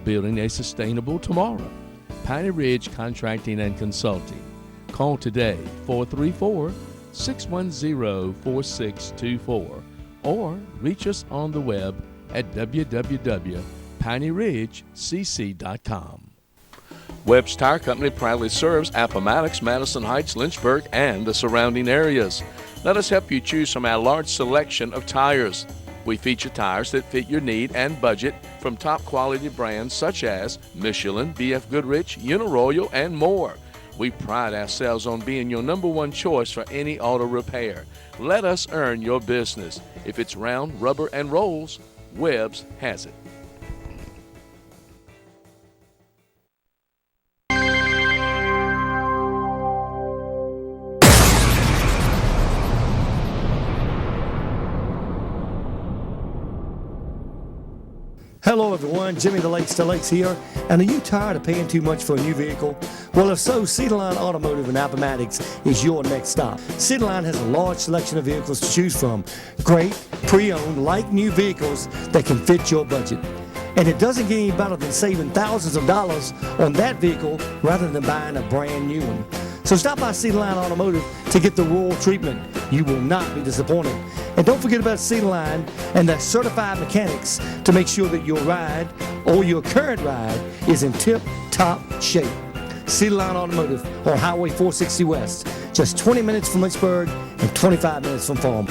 Building a sustainable tomorrow. Piney Ridge Contracting and Consulting. Call today, 434-610-4624, or reach us on the web at www.pineyridgecc.com. Webb's Tire Company proudly serves Appomattox, Madison Heights, Lynchburg, and the surrounding areas. Let us help you choose from our large selection of tires. We feature tires that fit your need and budget from top quality brands such as Michelin, BF Goodrich, Uniroyal, and more. We pride ourselves on being your number one choice for any auto repair. Let us earn your business. If it's round, rubber, and rolls, Webb's has it. Hello everyone, Jimmy the Lakes to Lakes here. And are you tired of paying too much for a new vehicle? Well, if so, Cedarline Automotive in Appomattox is your next stop. Cedarline has a large selection of vehicles to choose from. Great, pre-owned, like new vehicles that can fit your budget. And it doesn't get any better than saving thousands of dollars on that vehicle rather than buying a brand new one. So stop by Cedarline Automotive to get the royal treatment. You will not be disappointed. And don't forget about Cedarline and their certified mechanics to make sure that your ride or your current ride is in tip-top shape. Cedarline Automotive on Highway 460 West, just 20 minutes from Lynchburg and 25 minutes from Farm.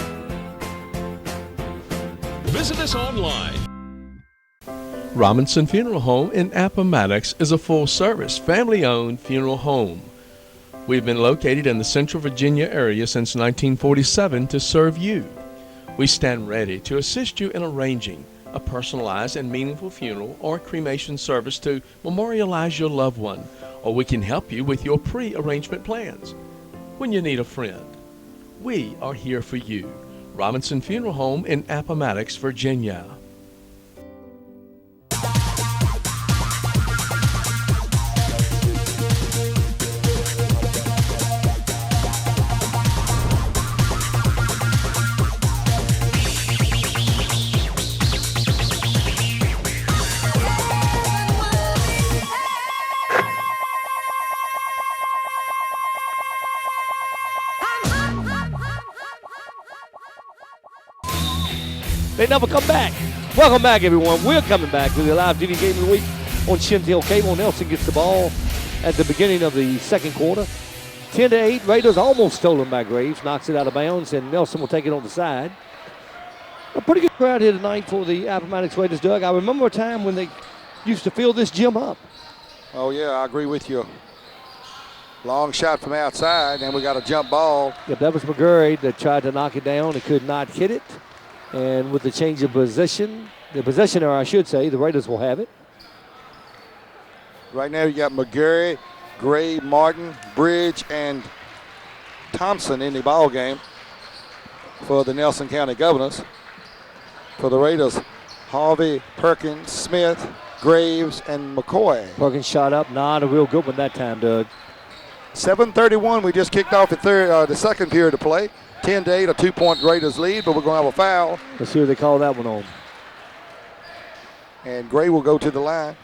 Visit us online. Robinson Funeral Home in Appomattox is a full-service, family-owned funeral home. We've been located in the Central Virginia area since 1947 to serve you. We stand ready to assist you in arranging a personalized and meaningful funeral or cremation service to memorialize your loved one, or we can help you with your pre-arrangement plans. When you need a friend, we are here for you. Robinson Funeral Home in Appomattox, Virginia. They never come back. Welcome back, everyone. We're coming back to the AliveTV Game of the Week on Shentel Cable. Nelson gets the ball at the beginning of the second quarter. 10-8. Raiders almost stolen by Graves. Knocks it out of bounds, and Nelson will take it on the side. A pretty good crowd here tonight for the Appomattox Raiders, Doug. I remember a time when they used to fill this gym up. Oh, yeah, I agree with you. Long shot from outside, and we got a jump ball. Yep, that was McGurry that tried to knock it down and could not hit it. And with the change of position, the possessioner, I should say, the Raiders will have it. Right now you got McGurry, Gray, Martin, Bridge, and Thompson in the ball game for the Nelson County Governors. For the Raiders, Harvey, Perkins, Smith, Graves, and McCoy. Perkins shot up, not a real good one that time, Doug. 7:31, we just kicked off the second period of play. 10-8, a 2-point Raiders lead, but we're going to have a foul. Let's see who they call that one on. And Gray will go to the line.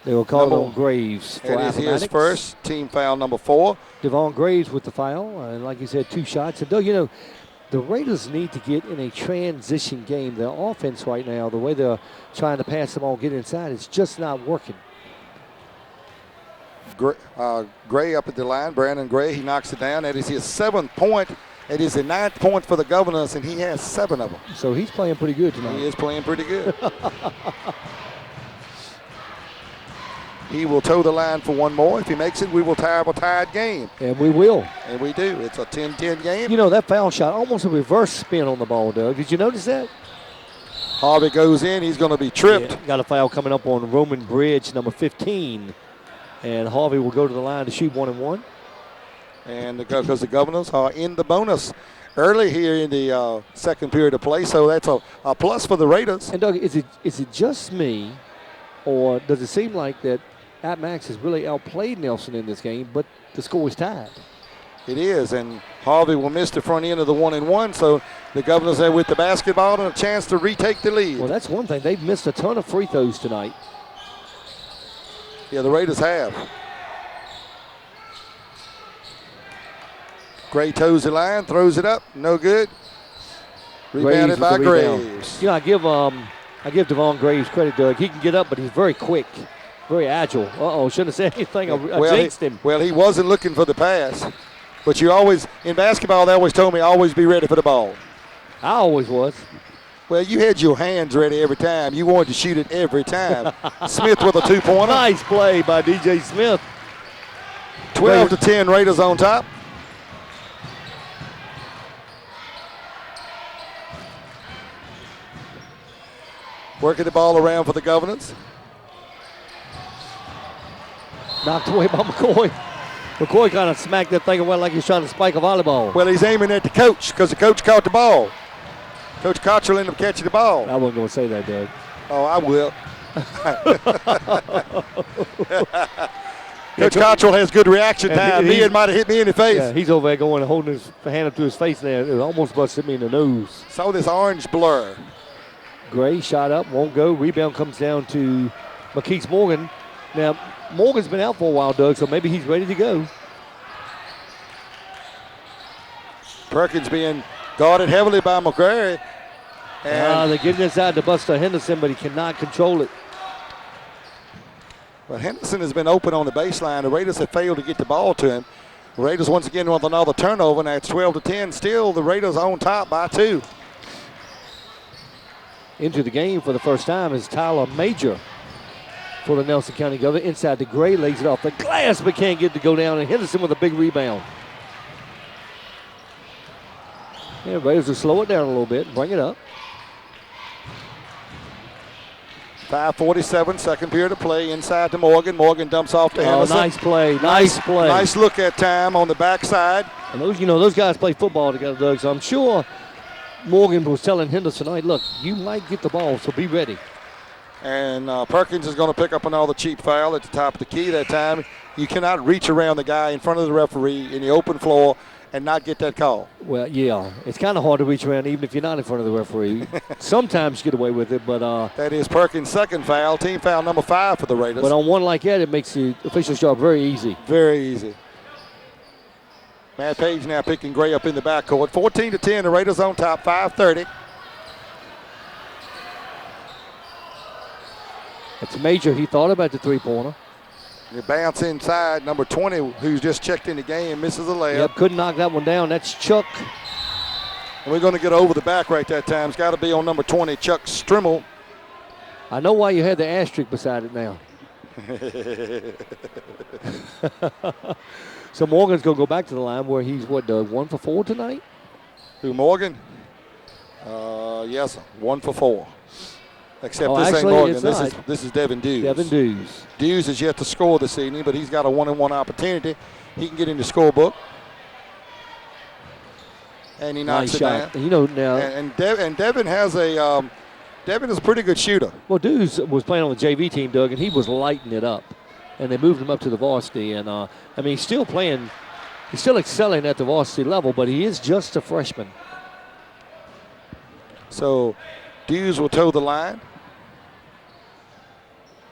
They will call it on Graves for Appomattox. It is his first team foul, number 4. Devon Graves with the foul, and like you said, 2 shots. And Doug, you know, the Raiders need to get in a transition game. Their offense right now, the way they're trying to pass the ball, get inside, it's just not working. Gray up at the line, Brandon Gray, he knocks it down. That is his 7th point. It is the 9th point for the Governors, and he has 7 of them. So he's playing pretty good tonight. He is playing pretty good. He will toe the line for one more. If he makes it, we will tie up a tied game. And we will. And we do. It's a 10-10 game. You know, that foul shot, almost a reverse spin on the ball, Doug. Did you notice that? Harvey goes in. He's going to be tripped. Yeah, got a foul coming up on Roman Bridge, number 15. And Harvey will go to the line to shoot 1-1. And because the Governors are in the bonus early here in the second period of play, so that's a plus for the Raiders. And Doug, is it just me, or does it seem like that Appomattox has really outplayed Nelson in this game, but the score is tied? It is, and Harvey will miss the front end of the 1-1, so the Governors there with the basketball and a chance to retake the lead. Well, that's one thing. They've missed a ton of free throws tonight. Yeah, the Raiders have. Gray toes the line, throws it up, no good. Rebounded by Graves. You know, I give Devon Graves credit, Doug. He can get up, but he's very quick, very agile. Shouldn't have said anything. I jinxed him. Well, he wasn't looking for the pass, but you always, in basketball, they always told me always be ready for the ball. I always was. Well, you had your hands ready every time. You wanted to shoot it every time. Smith with a 2-pointer. Nice play by DJ Smith. 12-10, Raiders on top. Working the ball around for the Governors. Knocked away by McCoy. McCoy kind of smacked that thing away like he's trying to spike a volleyball. Well, he's aiming at the coach because the coach caught the ball. Coach Cottrell ended up catching the ball. I wasn't going to say that, Doug. Oh, I will. Coach Cottrell has good reaction time. Ian might have hit me in the face. Yeah, he's over there going and holding his hand up to his face there. It almost busted me in the nose. Saw this orange blur. Gray shot up, won't go. Rebound comes down to McKees Morgan. Now, Morgan's been out for a while, Doug, so maybe he's ready to go. Perkins being guarded heavily by McCrary. They're getting inside to Buster Henderson, but he cannot control it. Well, Henderson has been open on the baseline. The Raiders have failed to get the ball to him. The Raiders once again with another turnover. Now it's 12-10. Still, the Raiders on top by 2. into the game for the first time is Tyler Major for the Nelson County Governor. Inside the gray, lays it off the glass, but can't get it to go down, and Henderson with a big rebound. Yeah, Raiders will slow it down a little bit and bring it up. 5:47, second period of play. Inside to Morgan. Morgan dumps off to Henderson. Nice play. Nice play. Nice look at time on the backside. And those guys play football together, Doug, so I'm sure Morgan was telling Henderson tonight, look, you might get the ball, so be ready. And Perkins is going to pick up another cheap foul at the top of the key that time. You cannot reach around the guy in front of the referee in the open floor and not get that call. Well, yeah, it's kind of hard to reach around even if you're not in front of the referee. Sometimes you get away with it, but that is Perkins' second foul, team foul number 5 for the Raiders. But on one like that, it makes the official's job very easy. Very easy. Matt Page now picking Gray up in the backcourt. 14-10, the Raiders on top, 5:30. It's Major. He thought about the three-pointer. The bounce inside, number 20, who's just checked in the game, misses a layup. Yep, couldn't knock that one down. That's Chuck. And we're going to get over the back right that time. It's got to be on number 20, Chuck Strimmel. I know why you had the asterisk beside it now. So Morgan's going to go back to the line where he's, 1 for 4 tonight? Who, Morgan? Yes, 1 for 4. Except this actually, ain't Morgan. This is Devin Dews. Devin Dews. Dews is yet to score this evening, but he's got a 1-on-1 opportunity. He can get in the scorebook. And he knocks it down. You know now. And Devin has Devin is a pretty good shooter. Well, Dews was playing on the JV team, Doug, and he was lighting it up. And they moved him up to the varsity. And, he's still playing. He's still excelling at the varsity level, but he is just a freshman. So Dews will toe the line.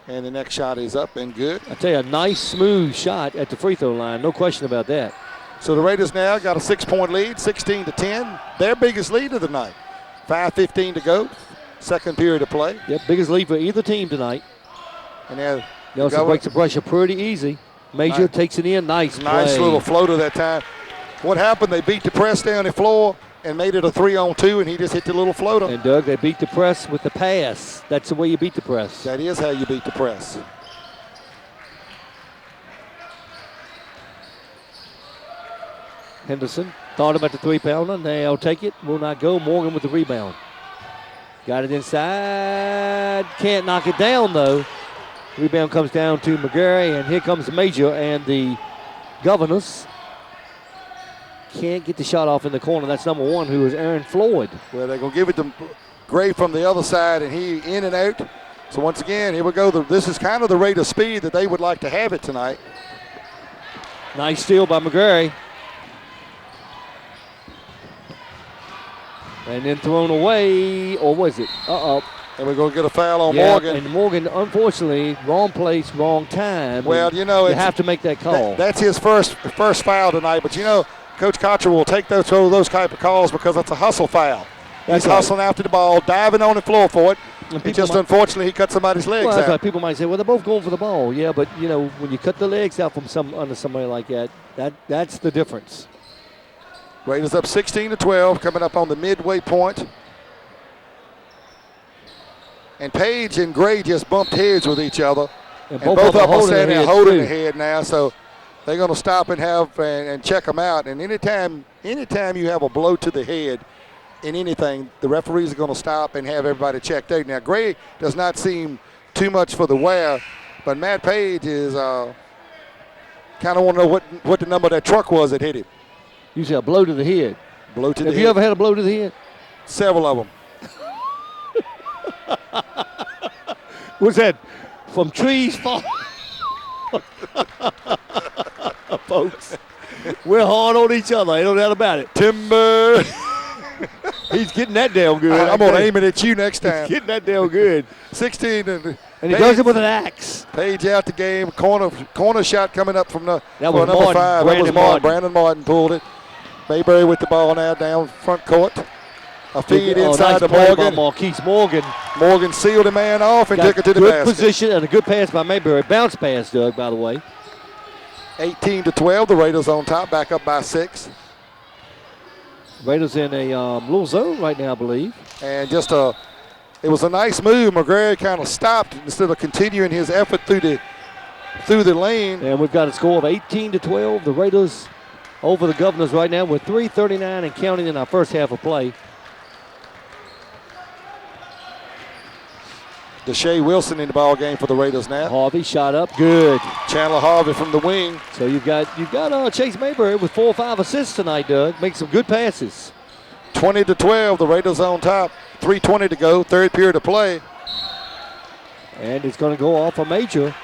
And the next shot is up and good. I tell you, a nice, smooth shot at the free throw line. No question about that. So the Raiders now got a 6-point lead, 16-10. Their biggest lead of the night. 5:15 to go. Second period of play. Yep, biggest lead for either team tonight. And now Nelson breaks the pressure pretty easy. Major takes it in. Nice play. Little floater that time. What happened? They beat the press down the floor and made it a 3-on-2, and he just hit the little floater. And, Doug, they beat the press with the pass. That's the way you beat the press. That is how you beat the press. Henderson thought about the three-pounder. Now take it. Will not go. Morgan with the rebound. Got it inside. Can't knock it down, though. Rebound comes down to McGarry, and here comes Major, and the Governors can't get the shot off in the corner. That's number 1, who is Aaron Floyd. Well, they're going to give it to Gray from the other side, and he in and out. So once again, here we go. This is kind of the rate of speed that they would like to have it tonight. Nice steal by McGarry. And then thrown away, or was it? Uh-oh. And we're going to get a foul on Morgan. And Morgan, unfortunately, wrong place, wrong time. Well, you have to make that call. That's his first foul tonight. But, Coach Cottrell will take those type of calls because that's a hustle foul. He's hustling after the ball, diving on the floor for it. And just unfortunately, he cut somebody's legs out. That's people might say, well, they're both going for the ball. Yeah, but, when you cut the legs out from under somebody like that, that's the difference. Raiders up 16-12, coming up on the midway point. And Page and Gray just bumped heads with each other. And both of them are standing there holding their head now. So they're going to stop and and check them out. And anytime you have a blow to the head in anything, the referees are going to stop and have everybody checked out. Now, Gray does not seem too much for the wear, but Matt Page is kind of want to know what the number of that truck was that hit him. Usually a blow to the head. Blow to the head. Have you ever had a blow to the head? Several of them. Was that from trees falling? Folks, we're hard on each other. Ain't no doubt about it. Timber. He's getting that down good. I'm going to aim it at you next time. He's getting that down good. 16. And he does it with an axe. Page out the game. Corner shot coming up from number 5. That was Martin. Brandon Martin pulled it. Mayberry with the ball now down front court. A feed inside to Morgan. Marquise Morgan. Morgan sealed a man off and took it to the basket. Good position and a good pass by Mayberry. Bounce pass, Doug, by the way. 18-12. The Raiders on top, back up by 6. Raiders in a little zone right now, I believe. And just a It was a nice move. McGrary kind of stopped instead of continuing his effort through the lane. And we've got a score of 18-12. The Raiders over the Governors right now with 3:39 and counting in our first half of play. Deshae Wilson in the ball game for the Raiders now. Harvey shot up, good. Chandler Harvey from the wing. So you've got Chase Mayberry with 4 or 5 assists tonight, Doug. Makes some good passes. 20-12. The Raiders on top. 3:20 to go. Third period of play. And it's going to go off a major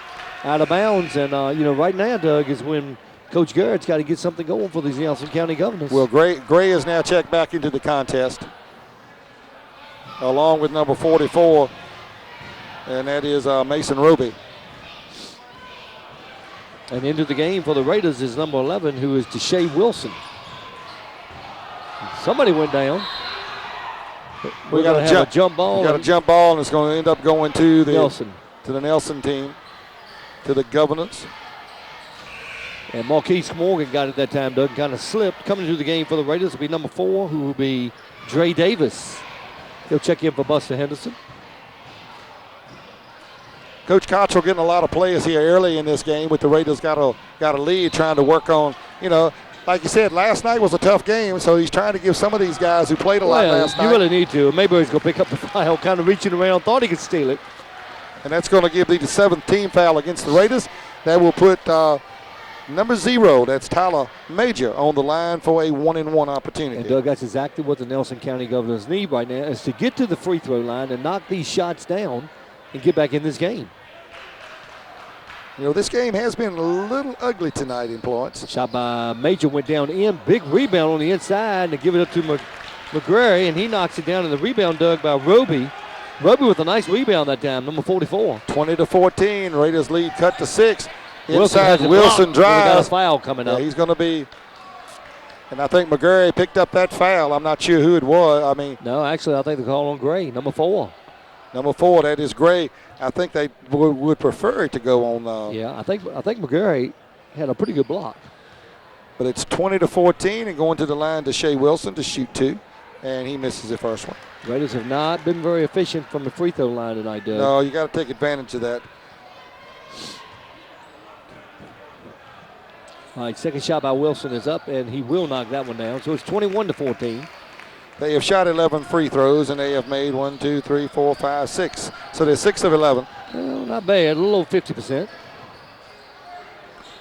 out of bounds. And right now, Doug, is when Coach Garrett's got to get something going for these Nelson County Governors. Well, Gray is now checked back into the contest, along with number 44, and that is Mason Roby. And into the game for the Raiders is number 11, who is Deshae Wilson. Somebody went down. We got a jump ball. We got a jump ball, and it's going to end up going to the Nelson team, to the Governors. And Marquise Morgan got it that time, Doug, kind of slipped. Coming to the game for the Raiders will be number 4, who will be Dre Davis. He'll check in for Buster Henderson. Coach Cottrell getting a lot of players here early in this game with the Raiders got a lead, trying to work on, like you said, last night was a tough game, so he's trying to give some of these guys who played a lot last night. You really need to. Maybe he's going to pick up the foul, kind of reaching around, thought he could steal it. And that's going to give the 7th team foul against the Raiders. That will put number 0, that's Tyler Major, on the line for a 1-and-1 opportunity. And Doug, that's exactly what the Nelson County Governors need right now, is to get to the free throw line and knock these shots down and get back in this game. This game has been a little ugly tonight in Florence. Shot by Major went down in. Big rebound on the inside to give it up to McGrary, and he knocks it down. And the rebound, Doug, by Roby. Roby with a nice rebound that time, number 44. 20-14. Raiders lead cut to 6. Inside Wilson drives. Got a foul coming up. He's going to be. And I think McGrary picked up that foul. I'm not sure who it was. No, actually, I think they called on Gray, number 4. Number 4, that is Gray. I think they would prefer it to go on. Yeah, I think McGarry had a pretty good block. But it's 20-14, and going to the line to Deshae Wilson to shoot 2, and he misses the first one. Raiders have not been very efficient from the free throw line tonight, Doug. No, you got to take advantage of that. All right, second shot by Wilson is up, and he will knock that one down. So it's 21-14. They have shot 11 free throws, and they have made 1, 2, 3, 4, 5, 6. So they're 6 of 11. Well, not bad. A little over 50%.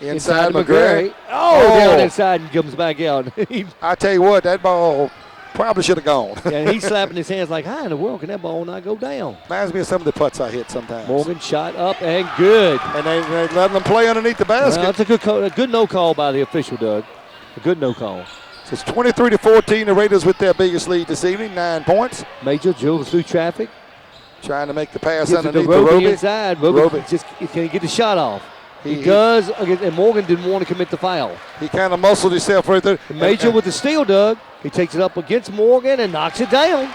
Inside McGrary. Down inside and comes back out. I tell you what, that ball probably should have gone. And he's slapping his hands like, how in the world can that ball not go down? Reminds me of some of the putts I hit sometimes. Morgan shot up and good. And they letting them play underneath the basket. Well, that's a good call, a good no call by the official, Doug. A good no call. So it's 23-14. The Raiders with their biggest lead this evening, 9 points. Major drills through traffic. Trying to make the pass Gets underneath to Roby Roby. Inside. Roby just can he get the shot off? He does, and Morgan didn't want to commit the foul. He kind of muscled himself right there. Major with the steal, Doug. He takes it up against Morgan and knocks it down.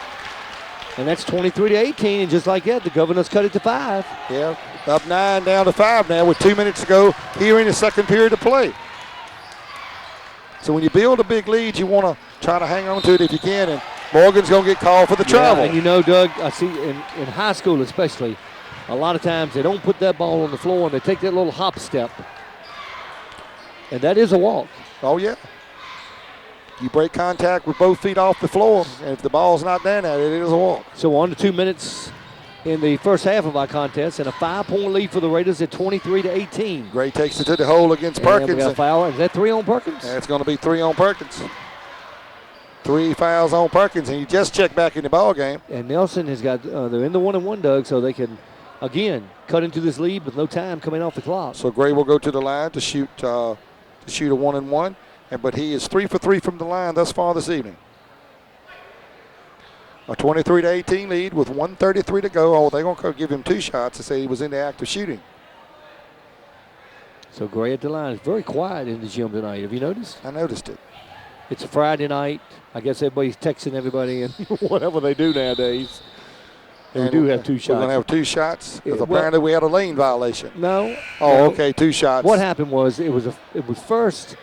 And that's 23-18, and just like that, the Governors cut it to 5. Yeah, up 9, down to 5 now with 2 minutes to go here in the second period of play. So when you build a big lead, you want to try to hang on to it if you can, and Morgan's going to get called for the travel. And Doug, I see in high school especially, a lot of times they don't put that ball on the floor and they take that little hop step. And that is a walk. Oh, yeah. You break contact with both feet off the floor, and if the ball's not down there, it is a walk. So on to 2 minutes in the first half of our contest, and a 5-point lead for the Raiders at 23-18. Gray takes it to the hole against Perkins. We got a foul. Is that 3 on Perkins? That's going to be 3 on Perkins. 3 fouls on Perkins, and you just check back in the ball game. And Nelson has got, they're in the 1-and-1, Doug, so they can, again, cut into this lead with no time coming off the clock. So Gray will go to the line to shoot a 1-and-1, but he is 3 for 3 from the line thus far this evening. A 23-18 lead with 1:33 to go. Oh, they're going to give him 2 shots to say he was in the act of shooting. So Gray at the line is very quiet in the gym tonight. Have you noticed? I noticed it. It's a Friday night. I guess everybody's texting everybody and whatever they do nowadays. And we do have 2 shots. We're going to have 2 shots because apparently we had a lane violation. No. Oh, okay, 2 shots. What happened was it was first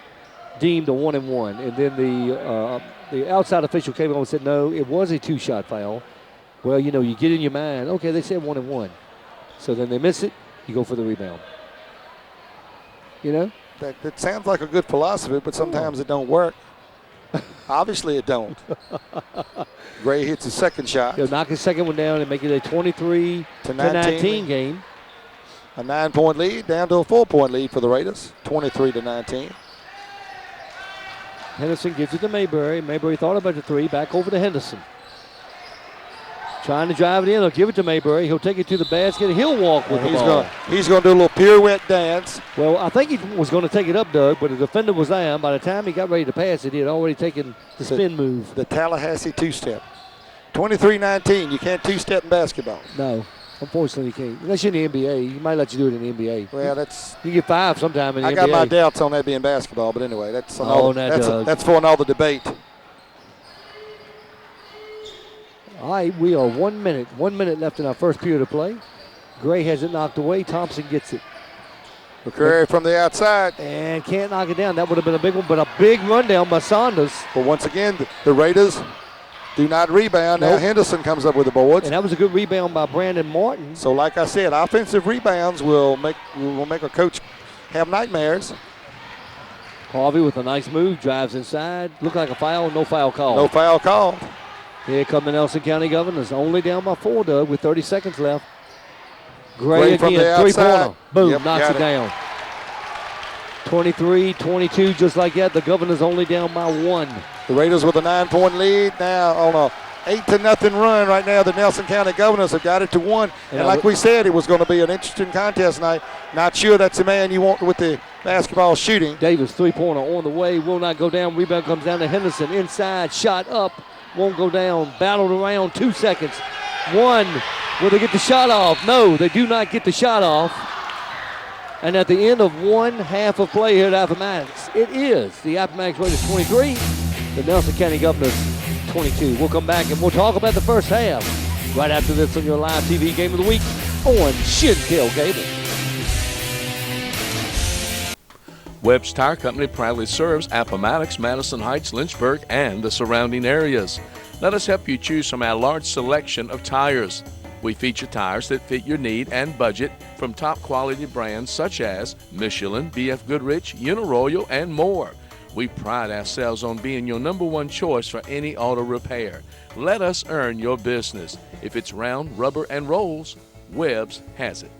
deemed a 1-and-1, and then the outside official came over and said no, it was a 2-shot foul, Well, you get in your mind, okay, they said 1-1. So then they miss it, you go for the rebound. That sounds like a good philosophy, but sometimes it don't work. Obviously it don't. Gray hits his second shot. He'll knock his second one down and make it a 23-19 game. A 9-point lead down to a 4-point lead for the Raiders, 23-19. Henderson gives it to Mayberry. Mayberry thought about the three. Back over to Henderson. Trying to drive it in. He'll give it to Mayberry. He'll take it to the basket. He'll walk with the ball. He's going to do a little pirouette dance. Well, I think he was going to take it up, Doug, but the defender was down. By the time he got ready to pass it, he had already taken the spin move. The Tallahassee two-step. 23-19. You can't two-step in basketball. No. Unfortunately, you can't. Unless you're in the NBA. He might let you do it in the NBA. Well, you get 5 sometime in the NBA. I got my doubts on that being basketball, but anyway, that's for another debate. All right, we are 1 minute. 1 minute left in our first period of play. Gray has it knocked away. Thompson gets it. McCrary from the outside. And can't knock it down. That would have been a big one, but a big rundown by Saunders. But once again, the Raiders do not rebound. Nope. Now Henderson comes up with the boards. And that was a good rebound by Brandon Martin. So like I said, offensive rebounds will make a coach have nightmares. Harvey with a nice move, drives inside. Looked like a foul, no foul call. No foul call. Here come the Nelson County Governors, only down by 4, Doug, with 30 seconds left. Gray from again, the three-pointer. Boom, yep, knocks it down. 23-22, just like that. The Governors only down by 1. The Raiders with a 9-point lead now on a 8-0 run right now. The Nelson County Governors have got it to 1. And like we said, it was going to be an interesting contest tonight. Not sure that's the man you want with the basketball shooting. Davis, three-pointer on the way, will not go down. Rebound comes down to Henderson. Inside, shot up, won't go down. Battled around, 2 seconds. 1, will they get the shot off? No, they do not get the shot off. And at the end of 1 half of play here at Appomattox, it is the Appomattox Raiders 23, the Nelson County Governors 22. We'll come back and we'll talk about the first half right after this on your live TV game of the week on Shentel Cable. Webb's Tire Company proudly serves Appomattox, Madison Heights, Lynchburg, and the surrounding areas. Let us help you choose from our large selection of tires. We feature tires that fit your need and budget from top quality brands such as Michelin, BF Goodrich, Uniroyal, and more. We pride ourselves on being your #1 choice for any auto repair. Let us earn your business. If it's round, rubber, and rolls, Webb's has it.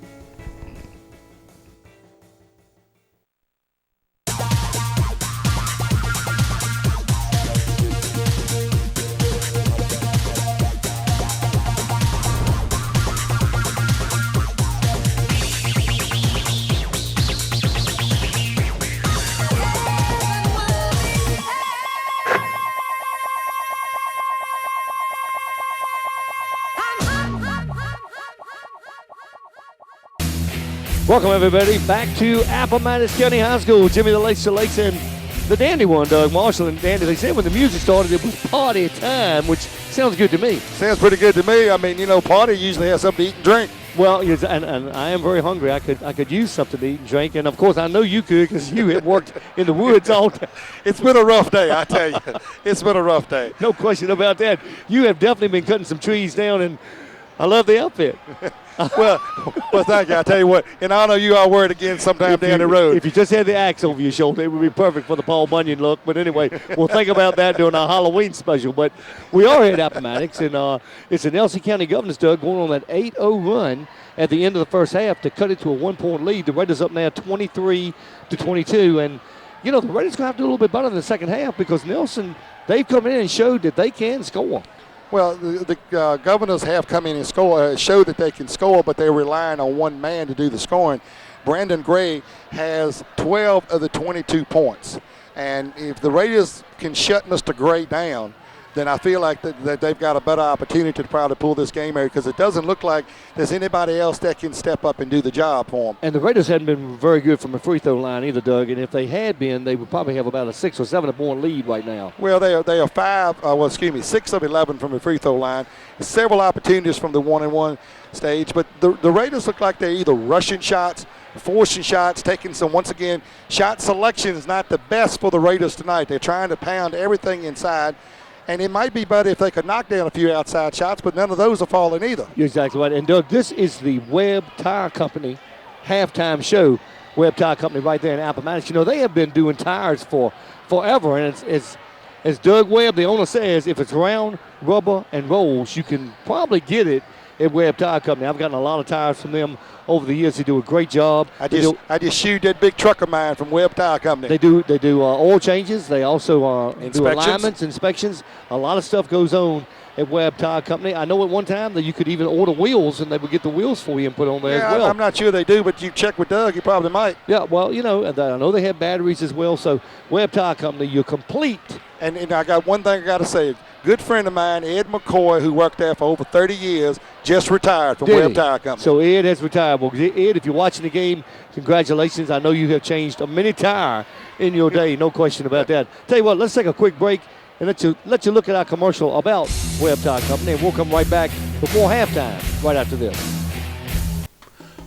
Welcome, everybody, back to Appomattox County High School. Jimmy the Lakes and the Dandy one, Doug Marshall and Dandy. They said when the music started, it was party time, which sounds good to me. Sounds pretty good to me. I mean, party usually has something to eat and drink. Well, yes, and I am very hungry. I could use something to eat and drink, and of course I know you could because you had worked in the woods all day. It's been a rough day, I tell you. It's been a rough day. No question about that. You have definitely been cutting some trees down, and I love the outfit. well, thank you. I tell you what, and I know you are wear it again sometime down the road. If you just had the axe over your shoulder, it would be perfect for the Paul Bunyan look. But anyway, we'll think about that during our Halloween special. But we are here at Appomattox, and it's the Nelson County Governors, Doug, going on that 8-0 run at the end of the first half to cut it to a 1-point lead. The Raiders up now 23-22, and the Raiders going to have to do a little bit better in the second half because Nelson, they've come in and showed that they can score. Well, the Governors have come in and showed that they can score, but they're relying on one man to do the scoring. Brandon Gray has 12 of the 22 points. And if the Raiders can shut Mr. Gray down, then I feel like that they've got a better opportunity to probably pull this game out because it doesn't look like there's anybody else that can step up and do the job for them. And the Raiders hadn't been very good from a free throw line either, Doug. And if they had been, they would probably have about a 6 or 7 point lead right now. Well, they are 6 of 11 from the free throw line. Several opportunities from the 1-and-1 stage, but the Raiders look like they're either rushing shots, forcing shots, taking some. Once again, shot selection is not the best for the Raiders tonight. They're trying to pound everything inside. And it might be better if they could knock down a few outside shots, but none of those are falling either. You're exactly right. And Doug, this is the Webb Tire Company halftime show. Webb Tire Company right there in Appomattox. You know, they have been doing tires for forever. And it's as Doug Webb, the owner, says, if it's round, rubber, and rolls, you can probably get it at Webb Tire Company. I've gotten a lot of tires from them over the years. They do a great job. I just shoed that big truck of mine from Webb Tire Company. They do oil changes. They also do alignments, inspections. A lot of stuff goes on at Webb Tire Company. I know at one time that you could even order wheels, and they would get the wheels for you and put on there as well. I'm not sure they do, but you check with Doug, you probably might. Yeah, well, you know, I know they have batteries as well. So Webb Tire Company, you're complete. And I got one thing I got to say. Good friend of mine, Ed McCoy, who worked there for over 30 years, just retired from Webb Tire Company. So Ed has retired. Well, Ed, if you're watching the game, congratulations. I know you have changed a many tire in your day, no question about that. Tell you what, let's take a quick break and let you look at our commercial about Webb Tire Company, and we'll come right back before halftime, right after this.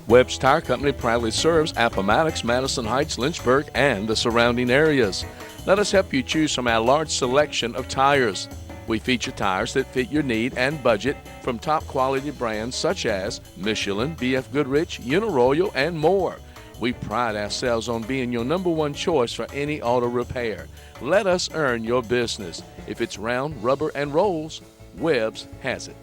Webb's Tire Company proudly serves Appomattox, Madison Heights, Lynchburg, and the surrounding areas. Let us help you choose from our large selection of tires. We feature tires that fit your need and budget from top quality brands such as Michelin, BF Goodrich, Uniroyal, and more. We pride ourselves on being your number one choice for any auto repair. Let us earn your business. If it's round, rubber, and rolls, Webb's has it.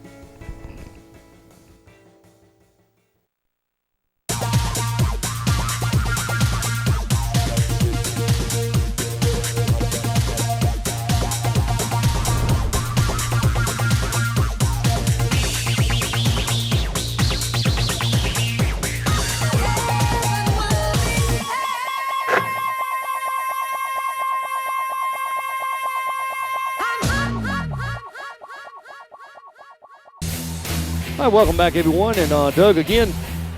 All right, welcome back, everyone. And Doug, again,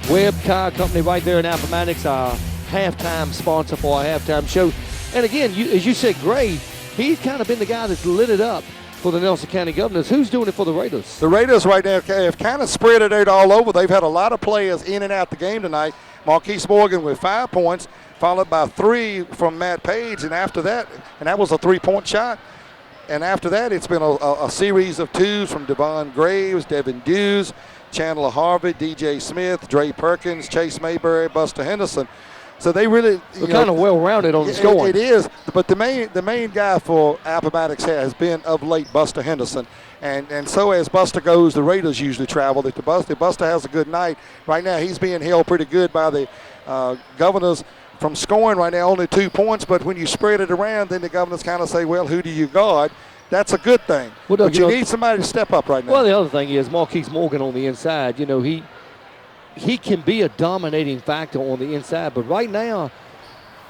Webb Tire Company right there in Appomattox, our halftime sponsor for our halftime show. And again, as you said, Gray, he's kind of been the guy that's lit it up for the Nelson County Governors. Who's doing it for the Raiders? The Raiders right now have kind of spread it out all over. They've had a lot of players in and out the game tonight. Marquise Morgan with 5 points, followed by 3 from Matt Page. And after that, and that was a 3-point shot. And after that, it's been a series of 2s from Devon Graves, Devin Dews, Chandler Harvey, DJ Smith, Dre Perkins, Chase Mayberry, Buster Henderson. So they really kind of well-rounded on the scoring. It is, but the main guy for Appomattox has been of late Buster Henderson. And so as Buster goes, the Raiders usually travel. If Buster has a good night, right now he's being held pretty good by the Governors from scoring right now, only 2 points, but when you spread it around, then the Governors kind of say, well, who do you guard? That's a good thing. Well, but you need somebody to step up right now. Well, the other thing is Marquise Morgan on the inside. You know, he can be a dominating factor on the inside, but right now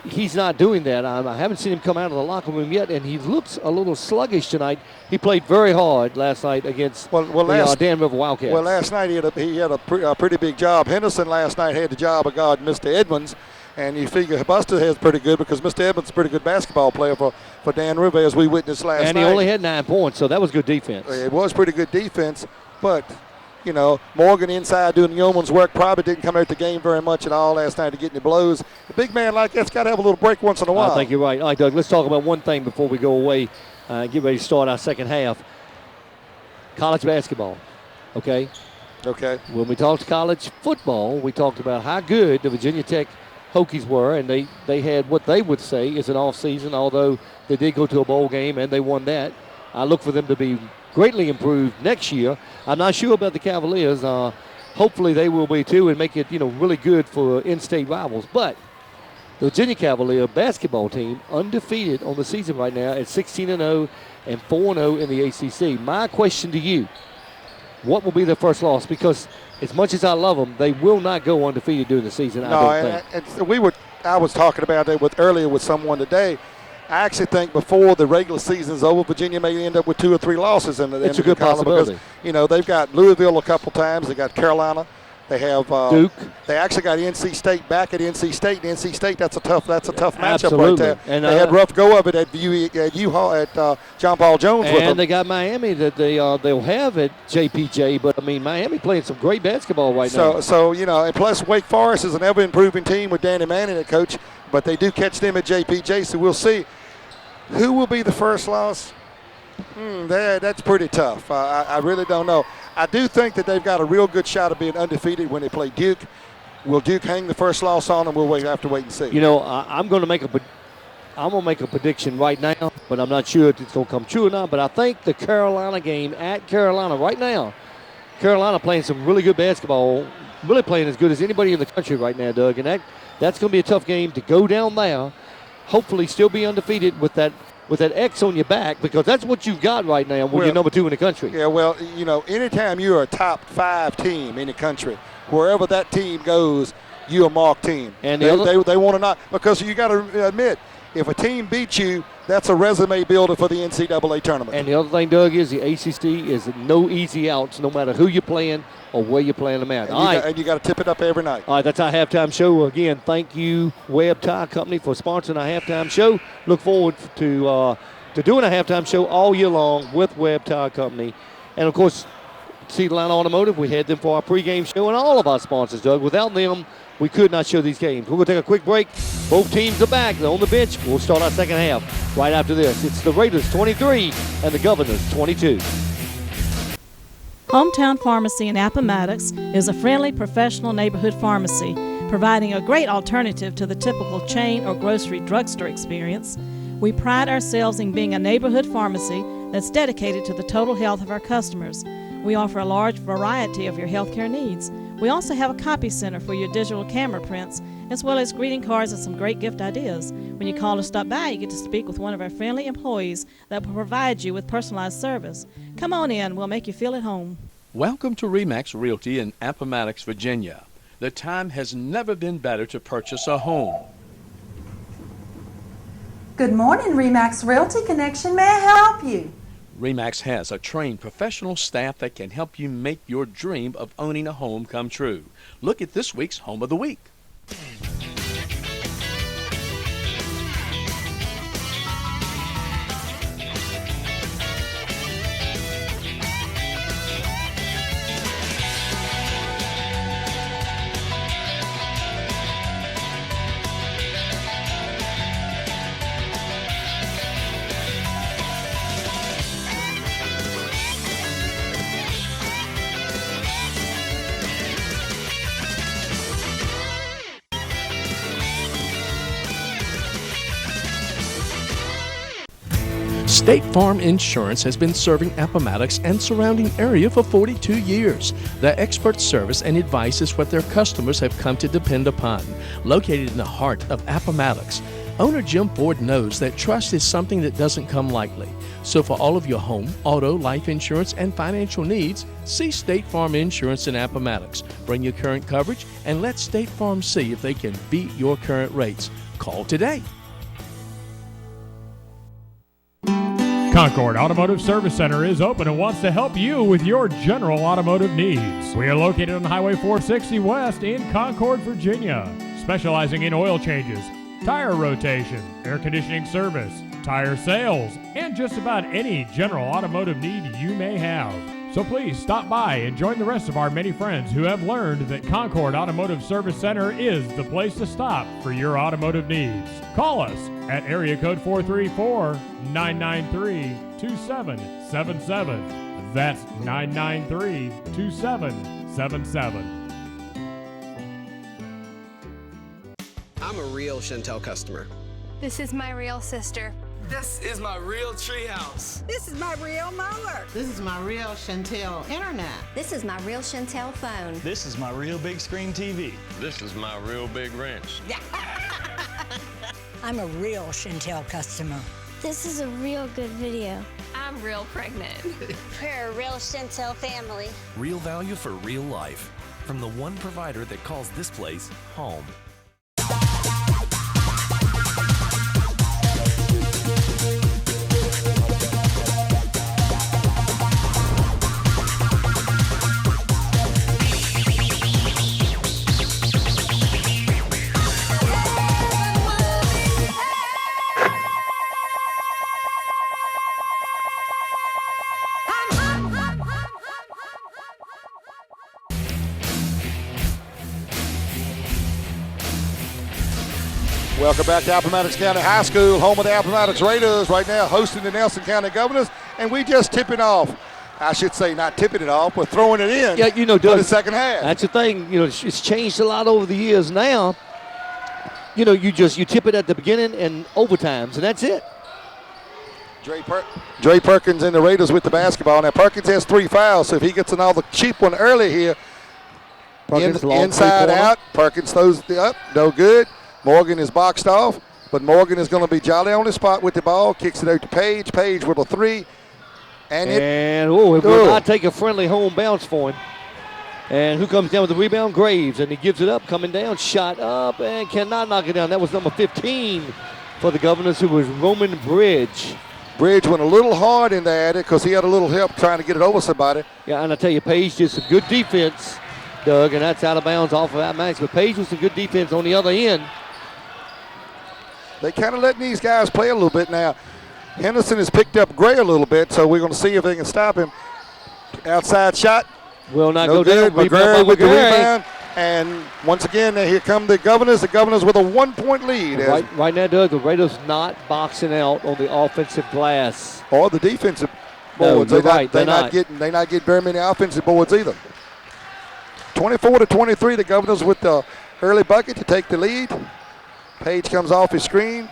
he's not doing that. I haven't seen him come out of the locker room yet, and he looks a little sluggish tonight. He played very hard last night against the Dan River Wildcats. Well, last night he had a pretty big job. Henderson last night had the job of guarding Mr. Edmonds. And you figure Buster has pretty good because Mr. Edmonds is a pretty good basketball player for Dan River, as we witnessed last night. And he only had 9 points, so that was good defense. It was pretty good defense, but, you know, Morgan inside doing yeoman's work probably didn't come out the game very much at all last night to get any blows. A big man like that's got to have a little break once in a while. I think you're right. All right, Doug, let's talk about one thing before we go away and get ready to start our second half. College basketball, okay? Okay. When we talked college football, we talked about how good the Virginia Tech Hokies were, and they had what they would say is an off season, although they did go to a bowl game and they won that. I look for them to be greatly improved next year. I'm not sure about the Cavaliers. Hopefully they will be too and make it, really good for in-state rivals. But the Virginia Cavalier basketball team undefeated on the season right now at 16-0 and 4-0 in the ACC. My question to you, what will be their first loss? Because as much as I love them, they will not go undefeated during the season. I was talking about that earlier with someone today. I actually think before the regular season is over, Virginia may end up with 2 or 3 losses in the It's a good possibility. Because, they've got Louisville a couple times. They got Carolina. They have Duke. They actually got NC State back at NC State. And NC State, that's a tough matchup Absolutely. right there. And they had rough go of it at John Paul Jones. And with them. they got Miami that they'll have at JPJ. But Miami playing some great basketball right now. So and plus Wake Forest is an ever-improving team with Danny Manning at coach. But they do catch them at JPJ, so we'll see. Who will be the first loss? That's pretty tough. I really don't know. I do think that they've got a real good shot of being undefeated when they play Duke. Will Duke hang the first loss on them? We'll have to wait and see. You know, I'm going to make a prediction right now, but I'm not sure if it's going to come true or not. But I think the Carolina game at Carolina right now, Carolina playing some really good basketball, really playing as good as anybody in the country right now, Doug. And that's going to be a tough game to go down there. Hopefully, still be undefeated with that X on your back, because that's what you've got right now when you're number 2 in the country. Yeah, well, you know, anytime you're a top 5 team in the country, wherever that team goes, you're a marked team. And they want to not, because you got to admit, if a team beats you, that's a resume builder for the NCAA tournament. And the other thing, Doug, is the ACC is no easy outs, no matter who you're playing or where you're playing them at. And you got to tip it up every night. All right, that's our halftime show. Again, thank you, Webb Tire Company, for sponsoring our halftime show. Look forward to doing a halftime show all year long with Webb Tire Company. And, of course, Cedar Line Automotive, we had them for our pregame show, and all of our sponsors, Doug. Without them, we could not show these games. We're going to take a quick break. Both teams are back. They're on the bench. We'll start our second half right after this. It's the Raiders 23 and the Governors 22. Hometown Pharmacy in Appomattox is a friendly, professional neighborhood pharmacy, providing a great alternative to the typical chain or grocery drugstore experience. We pride ourselves in being a neighborhood pharmacy that's dedicated to the total health of our customers. We offer a large variety of your healthcare needs. We also have a copy center for your digital camera prints, as well as greeting cards and some great gift ideas. When you call or stop by, you get to speak with one of our friendly employees that will provide you with personalized service. Come on in, we'll make you feel at home. Welcome to RE/MAX Realty in Appomattox, Virginia. The time has never been better to purchase a home. Good morning, RE/MAX Realty Connection. May I help you? RE/MAX has a trained professional staff that can help you make your dream of owning a home come true. Look at this week's Home of the Week. State Farm Insurance has been serving Appomattox and surrounding area for 42 years. Their expert service and advice is what their customers have come to depend upon. Located in the heart of Appomattox, owner Jim Ford knows that trust is something that doesn't come lightly. So for all of your home, auto, life insurance, and financial needs, see State Farm Insurance in Appomattox. Bring your current coverage and let State Farm see if they can beat your current rates. Call today. Concord Automotive Service Center is open and wants to help you with your general automotive needs. We are located on Highway 460 West in Concord, Virginia, specializing in oil changes, tire rotation, air conditioning service, tire sales, and just about any general automotive need you may have. So please stop by and join the rest of our many friends who have learned that Concord Automotive Service Center is the place to stop for your automotive needs. Call us at area code 434-993-2777. That's 993-2777. I'm a real Shentel customer. This is my real sister. This is my real treehouse. This is my real mower. This is my real Shentel internet. This is my real Shentel phone. This is my real big screen TV. This is my real big wrench. I'm a real Shentel customer. This is a real good video. I'm real pregnant. We're a real Shentel family. Real value for real life. From the one provider that calls this place home. Welcome back to Appomattox County High School, home of the Appomattox Raiders, right now hosting the Nelson County Governors. and we just tip it off. I should say not tipping it off, but throwing it in Doug, for the second half. That's the thing. It's changed a lot over the years now. You tip it at the beginning and overtimes, and that's it. Dre Perkins and the Raiders with the basketball. Now, Perkins has 3 fouls, so if he gets another cheap one early here, inside out, Perkins throws it up, no good. Morgan is boxed off, but Morgan is going to be jolly on the spot with the ball, kicks it out to Page. Page with a 3. It will not take a friendly home bounce for him. And who comes down with the rebound? Graves, and he gives it up, coming down, shot up, and cannot knock it down. That was number 15 for the Governors, who was Roman Bridge. Bridge went a little hard in there because he had a little help trying to get it over somebody. Yeah, and I tell you, Page did some good defense, Doug, and that's out of bounds off of that max. But Page was some good defense on the other end. They kind of letting these guys play a little bit now. Henderson has picked up Gray a little bit, so we're going to see if they can stop him. Outside shot. Will not no go good. down. McGurry with the rebound. And once again, here come the Governors. The Governors with a 1-point lead. Right now, Doug, the Raiders not boxing out on the offensive glass. Or the defensive boards. No, they're not getting very many offensive boards either. 24-23, the Governors with the early bucket to take the lead. Page comes off his screen.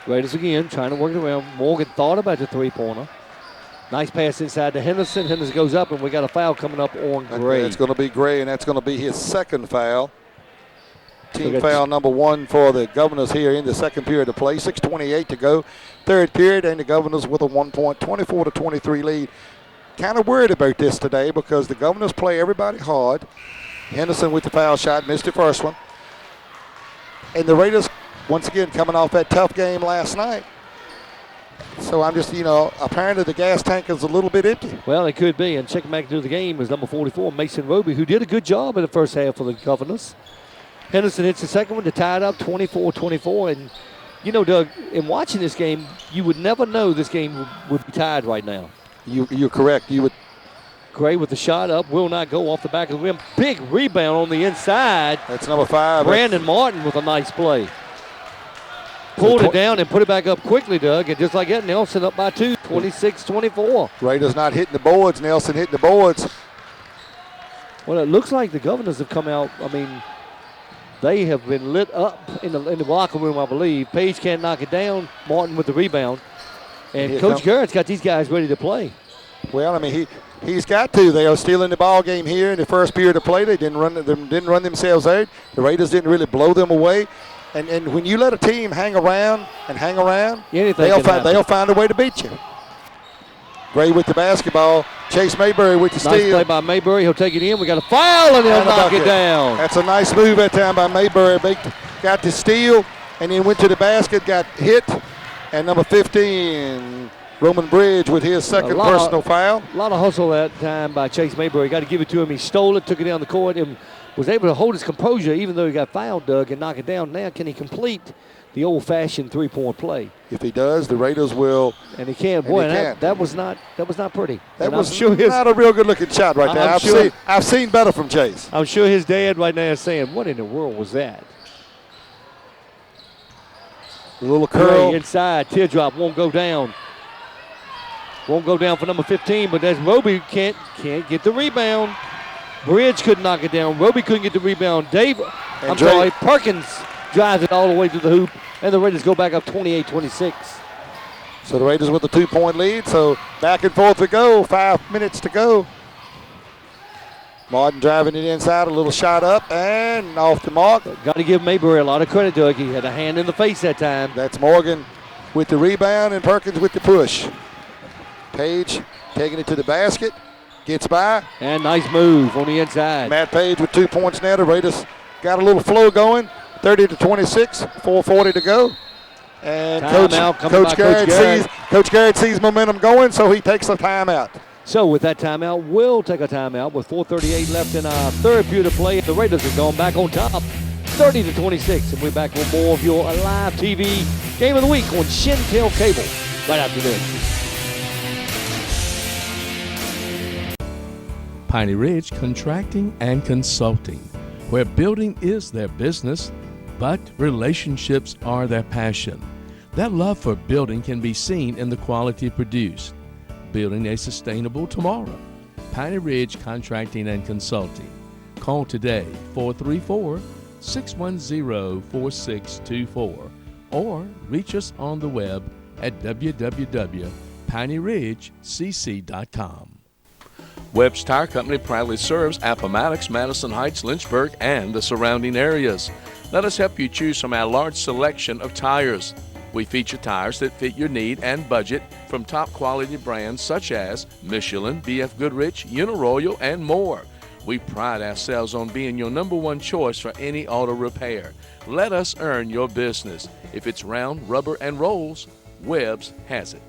Raiders again trying to work it around. Morgan thought about the three-pointer. Nice pass inside to Henderson. Henderson goes up, and we got a foul coming up on Gray. It's going to be Gray, and that's going to be his second foul. Team foul number 1 for the Governors here in the second period of play. 6:28 to go. Third period, and the Governors with a 1-point, 24-23 lead. Kind of worried about this today because the Governors play everybody hard. Henderson with the foul shot, missed the first one. And the Raiders, once again, coming off that tough game last night. So I'm just, apparently the gas tank is a little bit empty. Well, it could be. And checking back into the game is number 44, Mason Roby, who did a good job in the first half for the Governors. Henderson hits the second one to tie it up 24-24. And, Doug, in watching this game, you would never know this game would be tied right now. You're correct. You would. Gray with the shot up, will not go off the back of the rim. Big rebound on the inside. That's number 5. Brandon Martin with a nice play. Pulled it down and put it back up quickly, Doug. And just like that, Nelson up by 2, 26-24. Raiders not hitting the boards. Nelson hitting the boards. Well, it looks like the Governors have come out. I mean, they have been lit up in the locker room, I believe. Page can't knock it down. Martin with the rebound. And Coach Garrett's got these guys ready to play. Well, I mean, he's got to. They are still in the ball game here in the first period of play. They didn't run themselves out. The Raiders didn't really blow them away. And when you let a team hang around, they'll find a way to beat you. Gray with the basketball. Chase Mayberry with the steal. Nice play by Mayberry. He'll take it in. We got a foul, and he'll knock it down. That's a nice move that time by Mayberry. Got the steal, and then went to the basket, got hit. And number 15, Roman Bridge with his second personal foul. A lot of hustle that time by Chase Mayberry. Got to give it to him. He stole it, took it down the court, and was able to hold his composure even though he got fouled, Doug, and knock it down. Now can he complete the old-fashioned three-point play? If he does, the Raiders will. And he can. Boy, that was not pretty. That was not a real good-looking shot right there. I've seen better from Chase. I'm sure his dad right now is saying, what in the world was that? A little curl. Gray inside, teardrop, won't go down. Won't go down for number 15, but that's Roby can't get the rebound. Bridge couldn't knock it down. Roby couldn't get the rebound. Perkins drives it all the way to the hoop, and the Raiders go back up 28-26. So the Raiders with a 2-point lead, so back and forth we go. 5 minutes to go. Martin driving it inside, a little shot up, and off the mark. Got to give Mayberry a lot of credit, Doug. He had a hand in the face that time. That's Morgan with the rebound and Perkins with the push. Page taking it to the basket, gets by. And nice move on the inside. Matt Page with 2 points now. The Raiders got a little flow going, 30-26, 4:40 to go. And Coach Garrett sees momentum going, so he takes a timeout. So with that timeout, we'll take a timeout with 4:38 left in our third period of play. The Raiders have gone back on top, 30-26. And we're back with more of your Alive TV Game of the Week on Shentel Cable right after this. Piney Ridge Contracting and Consulting, where building is their business, but relationships are their passion. That love for building can be seen in the quality produced. Building a sustainable tomorrow. Piney Ridge Contracting and Consulting. Call today 434-610-4624 or reach us on the web at www.pineyridgecc.com. Webb's Tire Company proudly serves Appomattox, Madison Heights, Lynchburg, and the surrounding areas. Let us help you choose from our large selection of tires. We feature tires that fit your need and budget from top quality brands such as Michelin, BF Goodrich, Uniroyal, and more. We pride ourselves on being your number one choice for any auto repair. Let us earn your business. If it's round, rubber, and rolls, Webb's has it.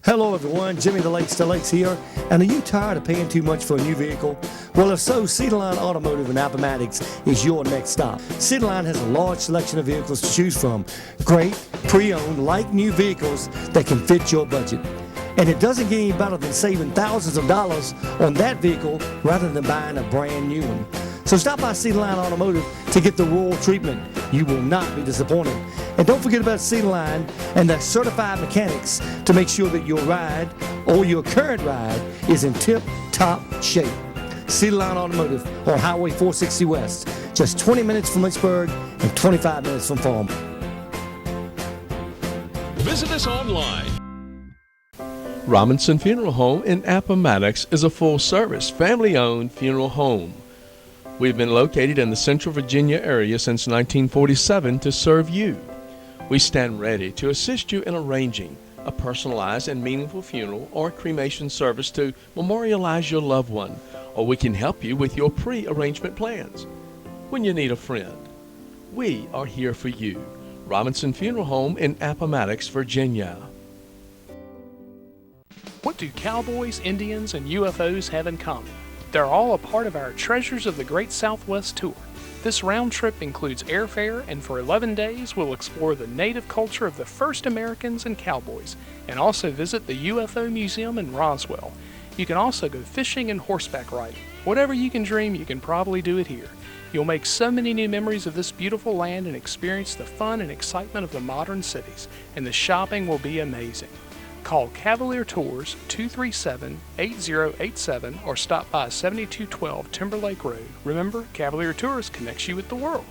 Hello everyone, Jimmy the Lakes to Lakes here. And are you tired of paying too much for a new vehicle? Well, if so, Cedarline Automotive in Appomattox is your next stop. Cedarline has a large selection of vehicles to choose from. Great, pre-owned, like new vehicles that can fit your budget. And it doesn't get any better than saving thousands of dollars on that vehicle rather than buying a brand new one. So stop by Cedarline Automotive to get the rural treatment. You will not be disappointed. And don't forget about Cedarline and their certified mechanics to make sure that your ride or your current ride is in tip-top shape. Cedarline Automotive on Highway 460 West, just 20 minutes from Lynchburg and 25 minutes from Farm. Visit us online. Robinson Funeral Home in Appomattox is a full-service, family-owned funeral home. We've been located in the Central Virginia area since 1947 to serve you. We stand ready to assist you in arranging a personalized and meaningful funeral or cremation service to memorialize your loved one, or we can help you with your pre-arrangement plans. When you need a friend, we are here for you. Robinson Funeral Home in Appomattox, Virginia. What do cowboys, Indians, and UFOs have in common? They're all a part of our Treasures of the Great Southwest tour. This round trip includes airfare, and for 11 days we'll explore the native culture of the first Americans and cowboys, and also visit the UFO Museum in Roswell. You can also go fishing and horseback riding. Whatever you can dream, you can probably do it here. You'll make so many new memories of this beautiful land and experience the fun and excitement of the modern cities, and the shopping will be amazing. Call Cavalier Tours 237-8087 or stop by 7212 Timberlake Road. Remember, Cavalier Tours connects you with the world.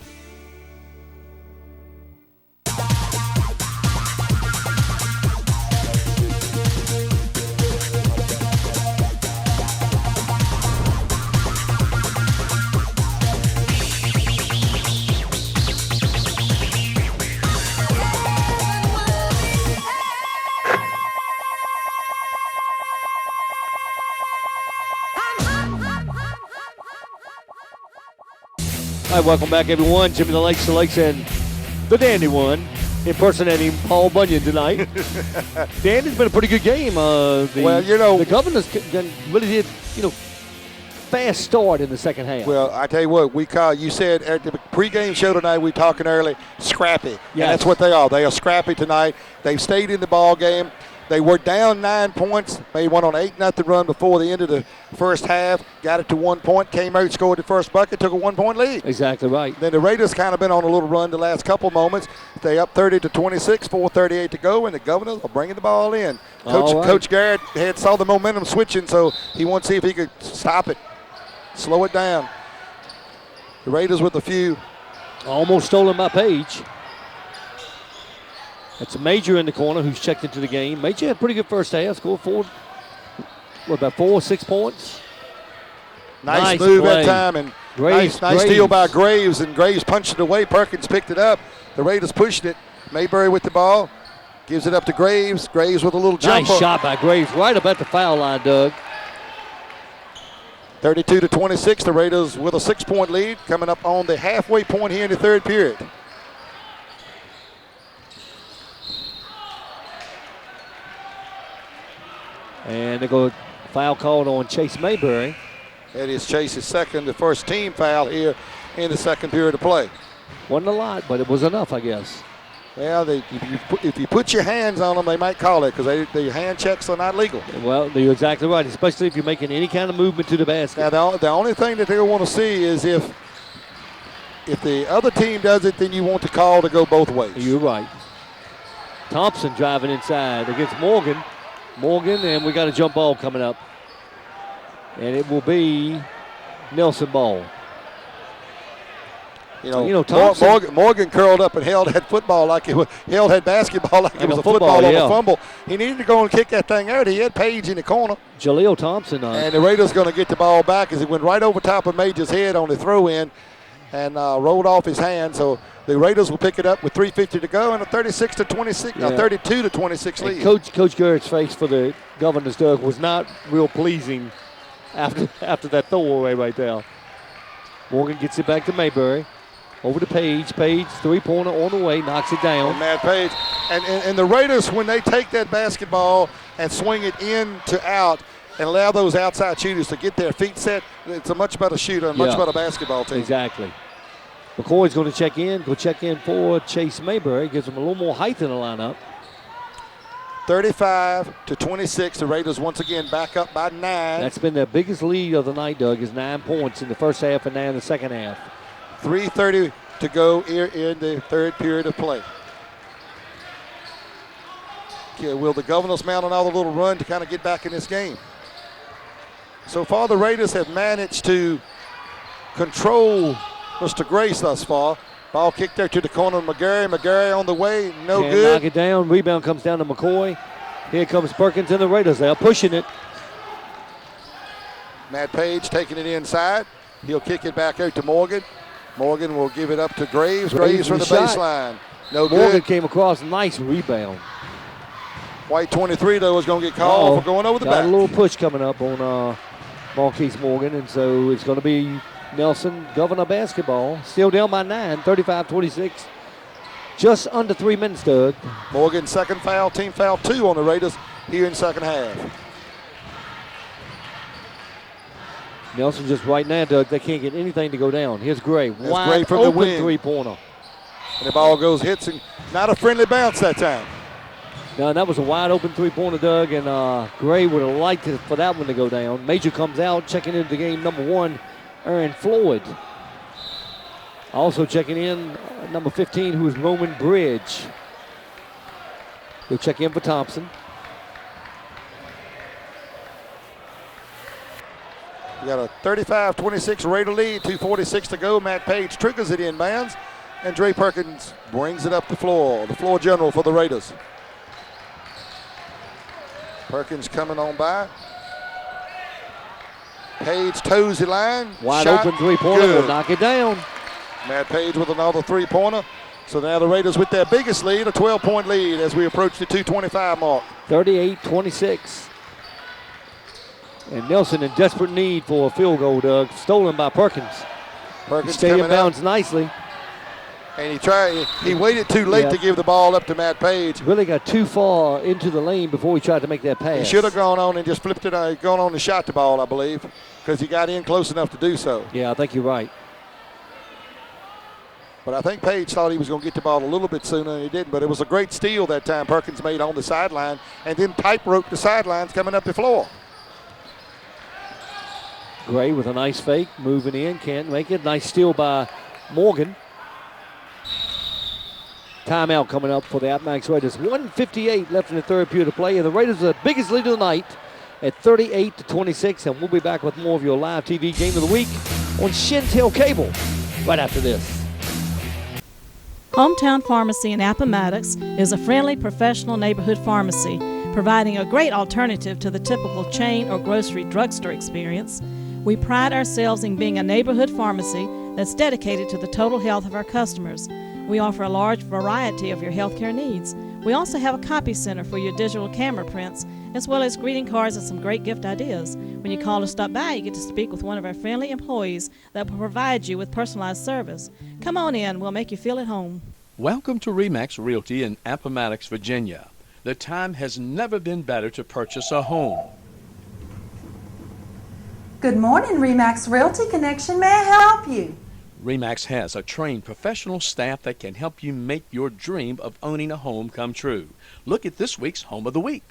All right, welcome back, everyone. Jimmy the Lakes and the Dandy one, impersonating Paul Bunyan tonight. Dan, it's been a pretty good game. The Governors really did, fast start in the second half. Well, I tell you what, you said at the pregame show tonight, we were talking early, scrappy. Yes. And that's what they are. They are scrappy tonight. They've stayed in the ball game. They were down 9 points, made one on 8-0 run before the end of the first half, got it to 1 point, came out, scored the first bucket, took a 1 point lead. Exactly right. Then the Raiders kind of been on a little run the last couple moments. They up 30-26, 4:38 to go, and the Governors are bringing the ball in. Coach Garrett saw the momentum switching, so he wants to see if he could stop it, slow it down. The Raiders with a few. Almost stolen by Page. That's Major in the corner who's checked into the game. Major had a pretty good first half. Scored 6 points. Nice move play. That time. And Graves, nice steal by Graves. And Graves punched it away. Perkins picked it up. The Raiders pushed it. Mayberry with the ball. Gives it up to Graves. Graves with a little jumper. Nice shot by Graves right up at the foul line, Doug. 32-26. The Raiders with a 6-point lead coming up on the halfway point here in the third period. And they go foul called on Chase Mayberry. That is Chase's second, the first team foul here in the second period of play. Wasn't a lot, but it was enough, I guess. Well, if you put your hands on them, they might call it because the hand checks are not legal. Well, you're exactly right, especially if you're making any kind of movement to the basket. Now, the only thing that they want to see is if the other team does it, then you want the call to go both ways. You're right. Thompson driving inside against Morgan. And we got a jump ball coming up. And it will be Nelson ball. Thompson, Morgan curled up and held that football like it was, held that basketball like it was a football on a fumble. He needed to go and kick that thing out. He had Page in the corner. Jaleel Thompson. And the Raiders going to get the ball back as it went right over top of Major's head on the throw-in and rolled off his hand. So the Raiders will pick it up with 3:50 to go and a 32-26 lead. Coach Garrett's face for the Governors, Doug, was not real pleasing after that throwaway right there. Morgan gets it back to Mayberry. Over to Page. Page, three-pointer on the way, knocks it down. And Matt Page. And the Raiders, when they take that basketball and swing it in to out and allow those outside shooters to get their feet set, it's a much better shooter and much better basketball team. Exactly. McCoy's going to check in. Go check in for Chase Mayberry. Gives him a little more height in the lineup. 35-26. The Raiders once again back up by 9. That's been their biggest lead of the night, Doug, is 9 points in the first half and 9 in the second half. 3:30 to go here in the third period of play. Okay, will the Governors mount another little run to kind of get back in this game? So far, the Raiders have managed to control Mr. Grace thus far. Ball kicked there to the corner of McGarry. McGarry on the way, no good. Knock it down. Rebound comes down to McCoy. Here comes Perkins and the Raiders. They're pushing it. Matt Page taking it inside. He'll kick it back out to Morgan. Morgan will give it up to Graves. Graves from the baseline. No good. Morgan came across. Nice rebound. White 23, though, is going to get called for going over the back. Got a little push coming up on Marquise Morgan, and so it's going to be Nelson Governor basketball. Still down by 9, 35-26. Just under 3 minutes, Doug. Morgan, second foul, team foul 2 on the Raiders here in second half. Nelson just right now, Doug, they can't get anything to go down. Here's Gray. That's wide Gray from open the wing. Three-pointer. And the ball goes, hits, and not a friendly bounce that time. No, that was a wide open three-pointer, Doug, and Gray would have liked it for that one to go down. Major comes out, checking into the game, number 1, Aaron Floyd. Also checking in, number 15, who is Roman Bridge. He'll check in for Thompson. You got a 35-26 Raider lead, 2:46 to go. Matt Page triggers it inbounds, and Dre Perkins brings it up the floor general for the Raiders. Perkins coming on by. Page toes the line. Wide open three-pointer will knock it down. Matt Page with another three-pointer. So now the Raiders with their biggest lead, a 12-point lead as we approach the 2:25 mark. 38-26. And Nelson in desperate need for a field goal, Doug. Stolen by Perkins. Perkins stayed in bounds out nicely. And he waited too late to give the ball up to Matt Page. Really got too far into the lane before he tried to make that pass. He should have gone on and just flipped it, gone on and shot the ball, I believe, because he got in close enough to do so. Yeah, I think you're right. But I think Page thought he was going to get the ball a little bit sooner, and he didn't. But it was a great steal that time Perkins made on the sideline, and then tightrope the sidelines coming up the floor. Gray with a nice fake, moving in, can't make it. Nice steal by Morgan. Timeout coming up for the Appomattox Raiders. 1:58 left in the third period of play, and the Raiders are the biggest lead of the night at 38-26. And we'll be back with more of your live TV game of the week on Shentel Cable right after this. Hometown Pharmacy in Appomattox is a friendly, professional neighborhood pharmacy, providing a great alternative to the typical chain or grocery drugstore experience. We pride ourselves in being a neighborhood pharmacy that's dedicated to the total health of our customers. We offer a large variety of your healthcare needs. We also have a copy center for your digital camera prints, as well as greeting cards and some great gift ideas. When you call or stop by, you get to speak with one of our friendly employees that will provide you with personalized service. Come on in, we'll make you feel at home. Welcome to RE/MAX Realty in Appomattox, Virginia. The time has never been better to purchase a home. Good morning, RE/MAX Realty Connection. May I help you? RE/MAX has a trained professional staff that can help you make your dream of owning a home come true. Look at this week's Home of the Week.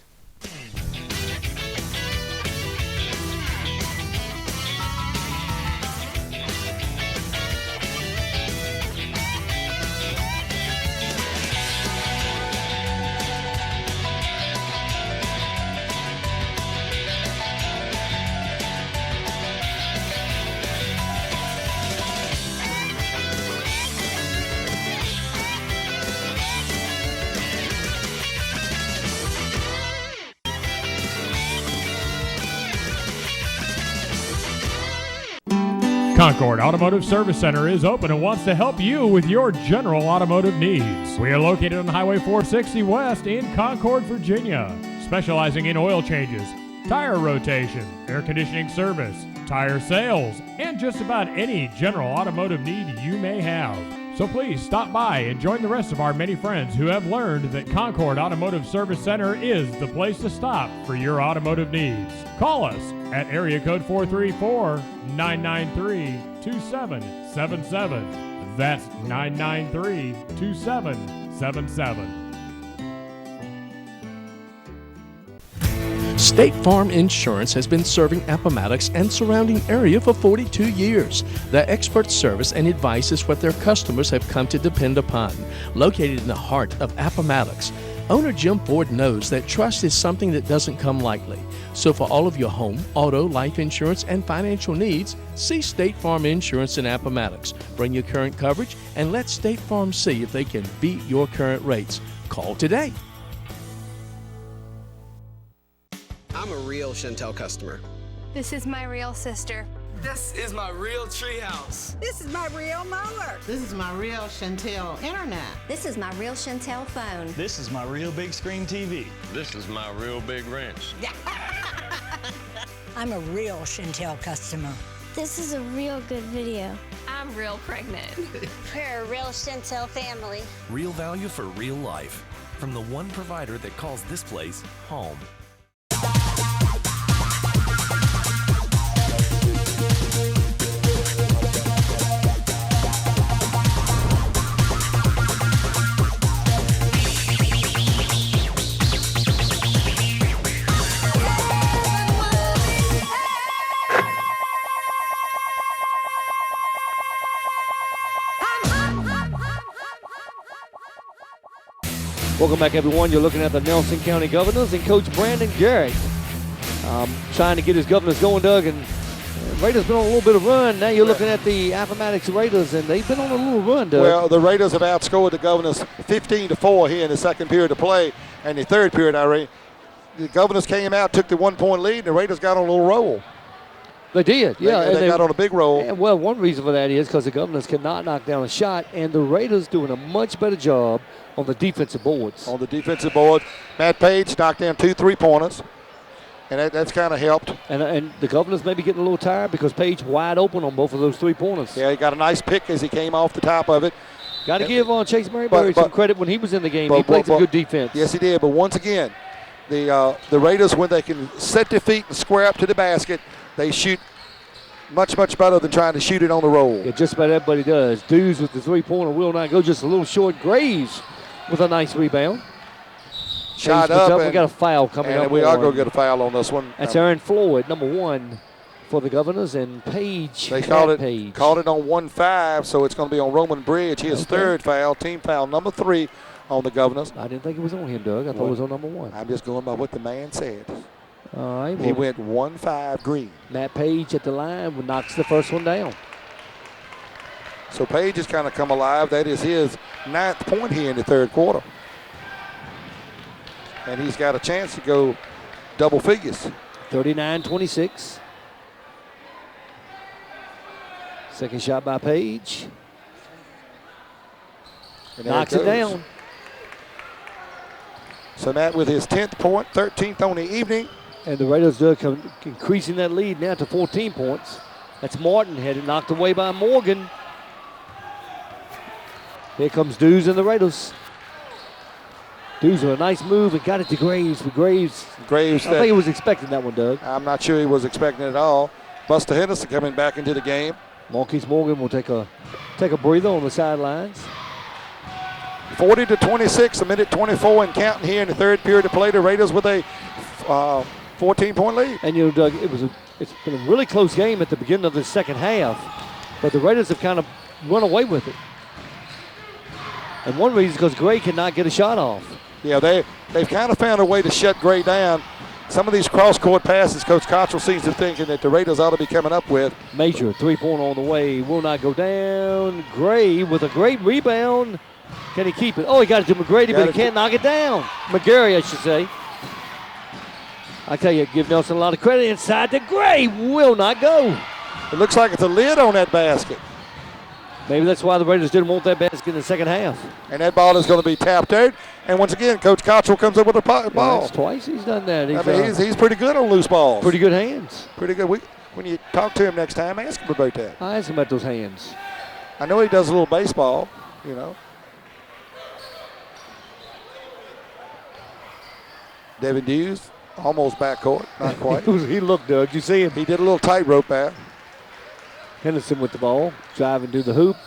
Concord Automotive Service Center is open and wants to help you with your general automotive needs. We are located on Highway 460 West in Concord, Virginia, specializing in oil changes, tire rotation, air conditioning service, tire sales, and just about any general automotive need you may have. So please stop by and join the rest of our many friends who have learned that Concord Automotive Service Center is the place to stop for your automotive needs. Call us at area code 434-993-2777. That's 993-2777. State Farm Insurance has been serving Appomattox and surrounding area for 42 years. Their expert service and advice is what their customers have come to depend upon. Located in the heart of Appomattox, owner Jim Ford knows that trust is something that doesn't come lightly. So for all of your home, auto, life insurance, and financial needs, see State Farm Insurance in Appomattox. Bring your current coverage and let State Farm see if they can beat your current rates. Call today. I'm a real Shentel customer. This is my real sister. This is my real treehouse. This is my real mower. This is my real Shentel internet. This is my real Shentel phone. This is my real big screen TV. This is my real big wrench. I'm a real Shentel customer. This is a real good video. I'm real pregnant. We're a real Shentel family. Real value for real life. From the one provider that calls this place home. Welcome back, everyone. You're looking at the Nelson County Governors and Coach Brandon Garrett trying to get his Governors going, Doug. And Raiders been on a little bit of run. Now you're looking at the Appomattox Raiders, and they've been on a little run, Doug. Well, the Raiders have outscored the Governors 15-4 here in the second period of play. And the third period, the Governors came out, took the 1-point lead, and the Raiders got on a little roll. They did, yeah. They got on a big roll. And, well, one reason for that is because the Governors cannot knock down a shot, and the Raiders doing a much better job on the defensive boards. On the defensive board, Matt Page knocked down 2 3-pointers, and that's kind of helped. And the Governors may be getting a little tired because Page wide open on both of those 3-pointers. Yeah, he got a nice pick as he came off the top of it. Got to give Chase Maryberry some credit when he was in the game. He played some good defense. Yes, he did. But once again, the Raiders, when they can set their feet and square up to the basket, they shoot much, much better than trying to shoot it on the roll. Yeah, just about everybody does. Dews with the 3-pointer will not go, just a little short. Graves with a nice rebound. Shot up. We got a foul coming up. And we are going to get a foul on this one. That's Aaron Floyd, number 1 for the Governors, and Page. They called it on 1-5, so it's going to be on Roman Bridge. His third foul, team foul number 3 on the Governors. I didn't think it was on him, Doug. I thought it was on number 1. I'm just going by what the man said. All right. He went 1-5 green. Matt Page at the line knocks the first one down. So Page has kind of come alive. That is his 9th point here in the third quarter. And he's got a chance to go double figures. 39-26. Second shot by Page. Knocks it down. So Matt with his 10th point, 13th on the evening. And the Raiders are increasing that lead now to 14 points. That's Martin, had it knocked away by Morgan. Here comes Dews and the Raiders. Dews with a nice move and got it to Graves. Graves, I think he was expecting that one, Doug. I'm not sure he was expecting it at all. Buster Henderson coming back into the game. Marquise Morgan will take a breather on the sidelines. 40-26, a minute 24 and counting here in the third period of play. The Raiders with a 14-point lead. And you know, Doug, it's been a really close game at the beginning of the second half, but the Raiders have kind of run away with it. And one reason is because Gray cannot get a shot off. Yeah, they've kind of found a way to shut Gray down. Some of these cross-court passes, Coach Cottrell seems to be thinking that the Raiders ought to be coming up with. Major three-pointer on the way, will not go down. Gray with a great rebound. Can he keep it? Oh, he got it to McGrady, but he can't knock it down. McGarry, I should say. I tell you, give Nelson a lot of credit. Inside to Gray, will not go. It looks like it's a lid on that basket. Maybe that's why the Raiders didn't want that basket in the second half. And that ball is going to be tapped out. And once again, Coach Cottrell comes up with a ball. That's twice he's done that. He's pretty good on loose balls. Pretty good hands. Pretty good. When you talk to him next time, ask him about that. I ask him about those hands. I know he does a little baseball, you know. Devin Hughes, almost backcourt, not quite. He looked, Doug. You see him? He did a little tightrope there. Henderson with the ball, driving to the hoop.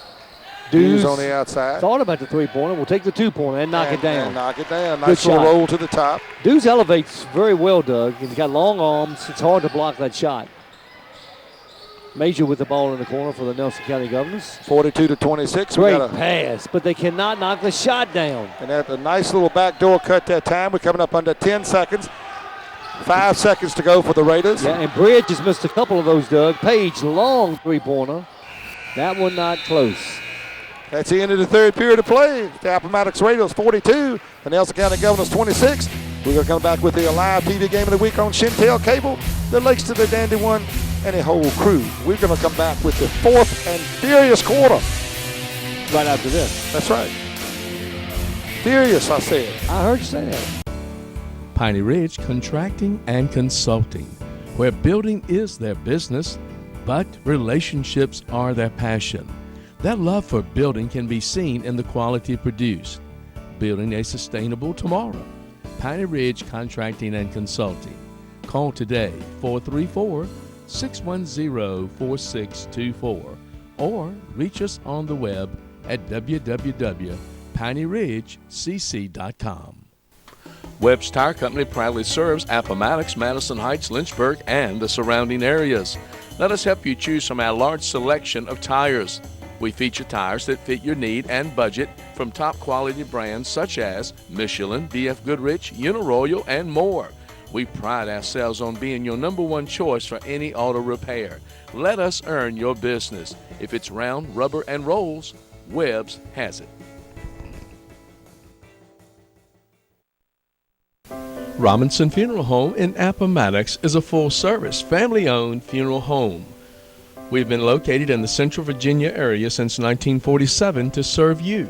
Hughes on the outside. Thought about the three-pointer. We'll take the two-pointer and knock it down. And knock it down. Nice little roll to the top. Hughes elevates very well, Doug. He's got long arms. It's hard to block that shot. Major with the ball in the corner for the Nelson County Governors. 42-26. Great pass, but they cannot knock the shot down. And that's a nice little backdoor cut that time. We're coming up under 10 seconds. 5 seconds to go for the Raiders. Yeah, and Bridge has missed a couple of those, Doug. Page, long three-pointer. That one not close. That's the end of the third period of play. The Appomattox Raiders 42, the Nelson County Governors 26. We're going to come back with the Alive TV Game of the Week on Shentel Cable, the Lakes to the Dandy One, and a whole crew. We're going to come back with the fourth and furious quarter. Right after this. That's right. Furious, I said. I heard you say that. Piney Ridge Contracting and Consulting, where building is their business, but relationships are their passion. That love for building can be seen in the quality produced. Building a sustainable tomorrow. Piney Ridge Contracting and Consulting. Call today, 434-610-4624, or reach us on the web at www.pineyridgecc.com. Webb's Tire Company proudly serves Appomattox, Madison Heights, Lynchburg, and the surrounding areas. Let us help you choose from our large selection of tires. We feature tires that fit your need and budget from top quality brands such as Michelin, BF Goodrich, Uniroyal, and more. We pride ourselves on being your number one choice for any auto repair. Let us earn your business. If it's round, rubber, and rolls, Webb's has it. Robinson Funeral Home in Appomattox is a full-service, family-owned funeral home. We've been located in the Central Virginia area since 1947 to serve you.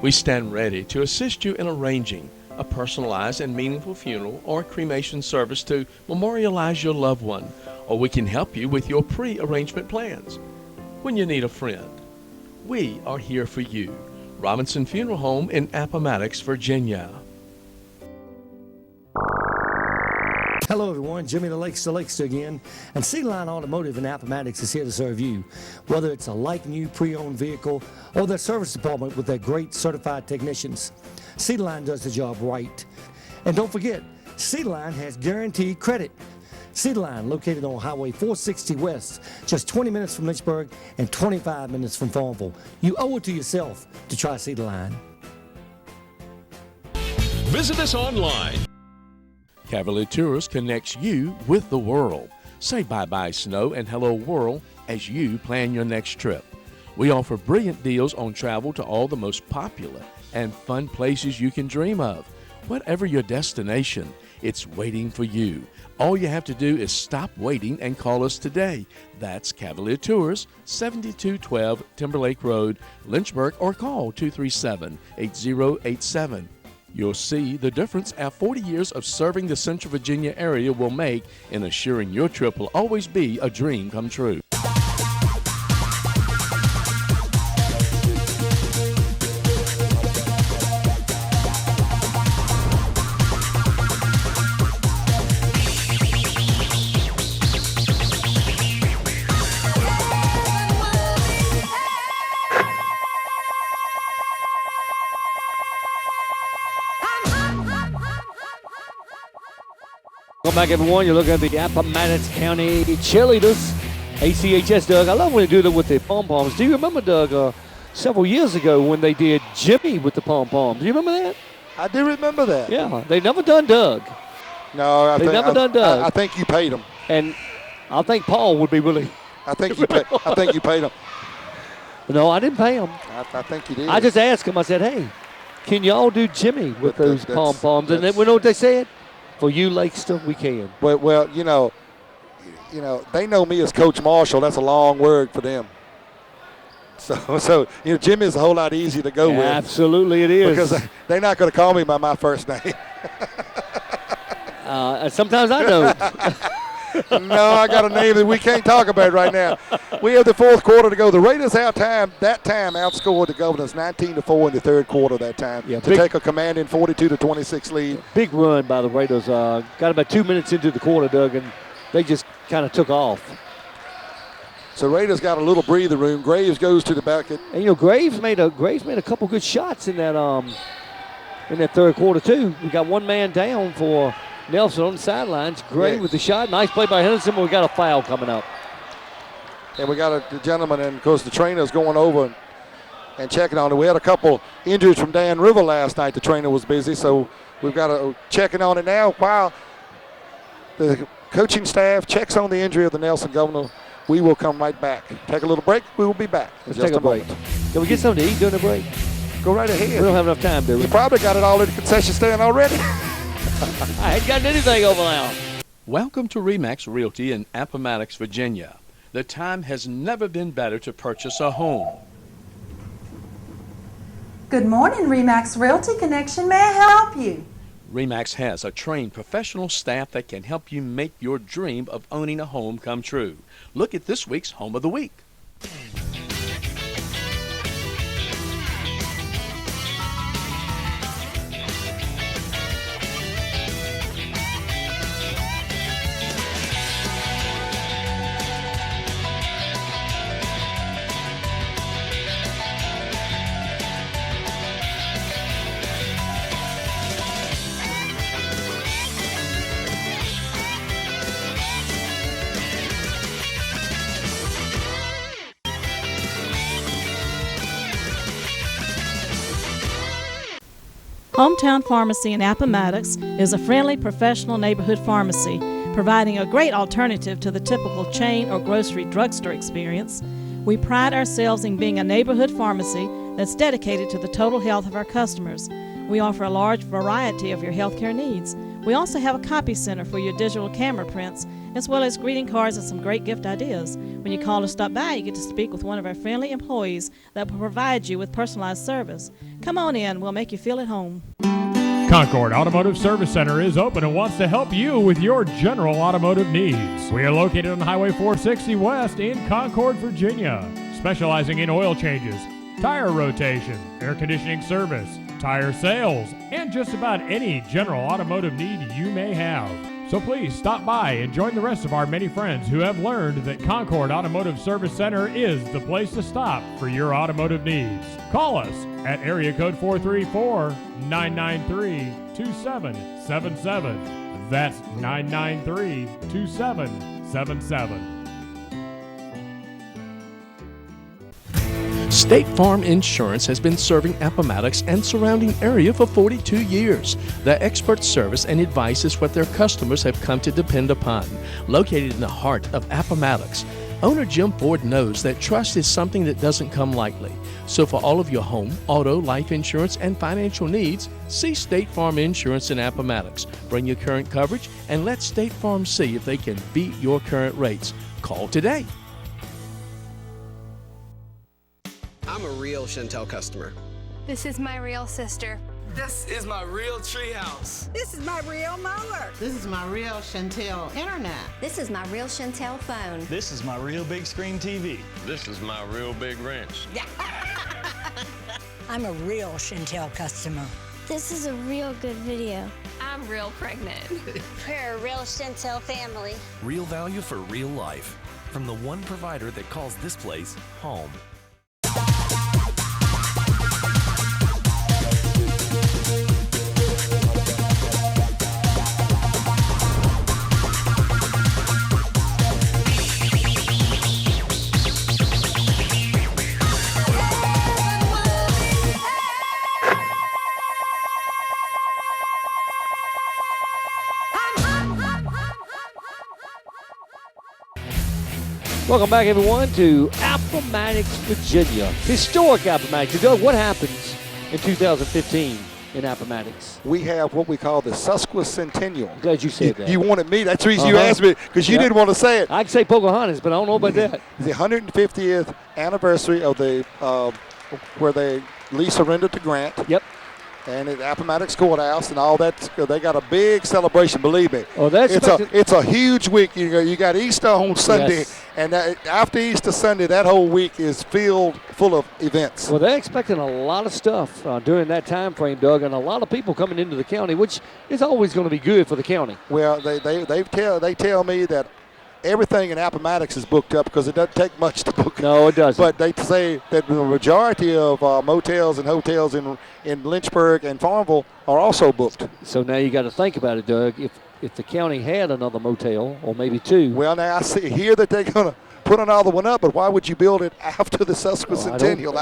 We stand ready to assist you in arranging a personalized and meaningful funeral or cremation service to memorialize your loved one, or we can help you with your pre-arrangement plans. When you need a friend, we are here for you. Robinson Funeral Home in Appomattox, Virginia. Hello everyone, Jimmy the Lakes again, and Cedarline Automotive in Appomattox is here to serve you. Whether it's a like-new pre-owned vehicle or their service department with their great certified technicians, Cedarline does the job right. And don't forget, Cedarline has guaranteed credit. Cedarline, located on Highway 460 West, just 20 minutes from Lynchburg and 25 minutes from Farmville. You owe it to yourself to try Cedarline. Visit us online. Cavalier Tours connects you with the world. Say bye-bye snow and hello world as you plan your next trip. We offer brilliant deals on travel to all the most popular and fun places you can dream of. Whatever your destination, it's waiting for you. All you have to do is stop waiting and call us today. That's Cavalier Tours, 7212 Timberlake Road, Lynchburg, or call 237-8087. You'll see the difference our 40 years of serving the Central Virginia area will make in assuring your trip will always be a dream come true. back, everyone. You're looking at the Appomattox County Cheerleaders. ACHS, Doug. I love when they do that with the pom-poms. Do you remember, Doug, several years ago when they did Jimmy with the pom-poms? Do you remember that? I do remember that. Yeah, they never done Doug. No, They've never done Doug. I think you paid them. And I think Paul would be really. I think you paid them. No, I didn't pay them. I think you did. I just asked him. I said, "Hey, can y'all do Jimmy with those pom-poms?" And then, you know what they said? For you, Lakester, we can. Well, you know, they know me as Coach Marshall. That's a long word for them. So Jimmy is a whole lot easier to go with. Absolutely, it is. Because they're not going to call me by my first name. Sometimes I know. No, I got a name that we can't talk about right now. We have the fourth quarter to go. The Raiders outscored the Governors 19-4 in the third quarter that time to take a commanding 42-26 lead. Big run by the Raiders. Got about 2 minutes into the quarter, Doug, and they just kind of took off. So Raiders got a little breather room. Graves goes to the bucket. And Graves made a couple good shots in that third quarter too. We got one man down for Nelson on the sidelines. Gray with the shot. Nice play by Henderson, but we got a foul coming up. And we got a gentleman, and of course the trainer's going over and checking on it. We had a couple injuries from Dan River last night. The trainer was busy, so we've got checking on it now while the coaching staff checks on the injury of the Nelson Governor. We will come right back. Take a little break. We will be back. Let's take a break. Can we get something to eat during the break? Go right ahead. We don't have enough time, do we? You probably got it all in the concession stand already. I ain't got anything over now. Welcome to RE/MAX Realty in Appomattox, Virginia. The time has never been better to purchase a home. Good morning, RE/MAX Realty Connection. May I help you? RE/MAX has a trained professional staff that can help you make your dream of owning a home come true. Look at this week's Home of the Week. Hometown Pharmacy in Appomattox is a friendly, professional neighborhood pharmacy, providing a great alternative to the typical chain or grocery drugstore experience. We pride ourselves in being a neighborhood pharmacy that's dedicated to the total health of our customers. We offer a large variety of your healthcare needs. We also have a copy center for your digital camera prints, as well as greeting cards and some great gift ideas. When you call or stop by, you get to speak with one of our friendly employees that will provide you with personalized service. Come on in, we'll make you feel at home. Concord Automotive Service Center is open and wants to help you with your general automotive needs. We are located on Highway 460 West in Concord, Virginia, specializing in oil changes, tire rotation, air conditioning service, tire sales, and just about any general automotive need you may have. So please stop by and join the rest of our many friends who have learned that Concord Automotive Service Center is the place to stop for your automotive needs. Call us at area code 434-993-2777. That's 993-2777. State Farm Insurance has been serving Appomattox and surrounding area for 42 years. Their expert service and advice is what their customers have come to depend upon. Located in the heart of Appomattox, owner Jim Ford knows that trust is something that doesn't come lightly. So for all of your home, auto, life insurance, and financial needs, see State Farm Insurance in Appomattox. Bring your current coverage and let State Farm see if they can beat your current rates. Call today. I'm a real Shentel customer. This is my real sister. This is my real treehouse. This is my real mower. This is my real Shentel internet. This is my real Shentel phone. This is my real big screen TV. This is my real big wrench. I'm a real Shentel customer. This is a real good video. I'm real pregnant. We're a real Shentel family. Real value for real life. From the one provider that calls this place home. Welcome back, everyone, to Appomattox, Virginia. Historic Appomattox. Doug, what happens in 2015 in Appomattox? We have what we call the Sesquicentennial. Glad you said that. You wanted me. That's the reason you asked me, because you didn't want to say it. I can say Pocahontas, but I don't know about that. The 150th anniversary of the where Lee surrendered to Grant. Yep. And at Appomattox Courthouse and all that, they got a big celebration. Believe me, it's a huge week. You got Easter on Sunday, and after Easter Sunday, that whole week is full of events. Well, they're expecting a lot of stuff during that time frame, Doug, and a lot of people coming into the county, which is always going to be good for the county. Well, they tell me that everything in Appomattox is booked up because it doesn't take much to book. No, it doesn't. But they say that the majority of motels and hotels in Lynchburg and Farmville are also booked. So now you got to think about it, Doug. If the county had another motel or maybe two. Well, now I see that they're going to put another one up, but why would you build it after the Sesquicentennial?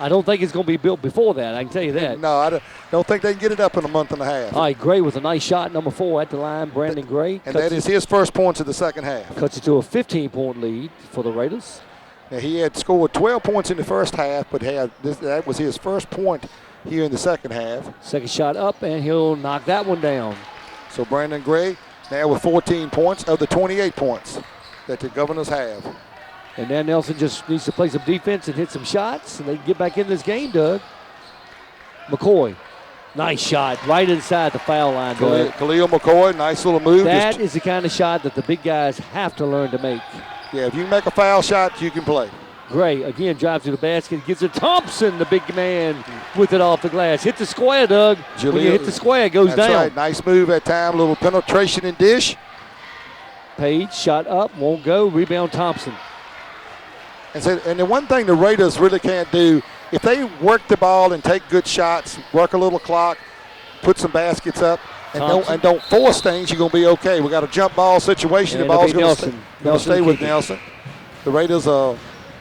I don't think it's going to be built before that. I can tell you that. No, I don't think they can get it up in a month and a half. All right, Gray with a nice shot, number 4 at the line, Brandon Gray. And that is his first points of the second half. Cuts it to a 15-point lead for the Raiders. Now, he had scored 12 points in the first half, but that was his first point here in the second half. Second shot up, and he'll knock that one down. So Brandon Gray now with 14 points of the 28 points that the Governors have. And now Nelson just needs to play some defense and hit some shots, and they can get back in this game, Doug. McCoy, nice shot right inside the foul line, Doug. Khalil McCoy, nice little move. That is the kind of shot that the big guys have to learn to make. Yeah, if you make a foul shot, you can play. Gray, again, drives to the basket, gives it Thompson, the big man, with it off the glass. Hit the square, Doug. When you hit the square, it goes down. That's right, nice move at time, little penetration and dish. Page, shot up, won't go, rebound Thompson. And the one thing the Raiders really can't do, if they work the ball and take good shots, work a little clock, put some baskets up, and don't force things, you're going to be okay. We got a jump ball situation. And the ball's going to stay with Nelson. The Raiders are.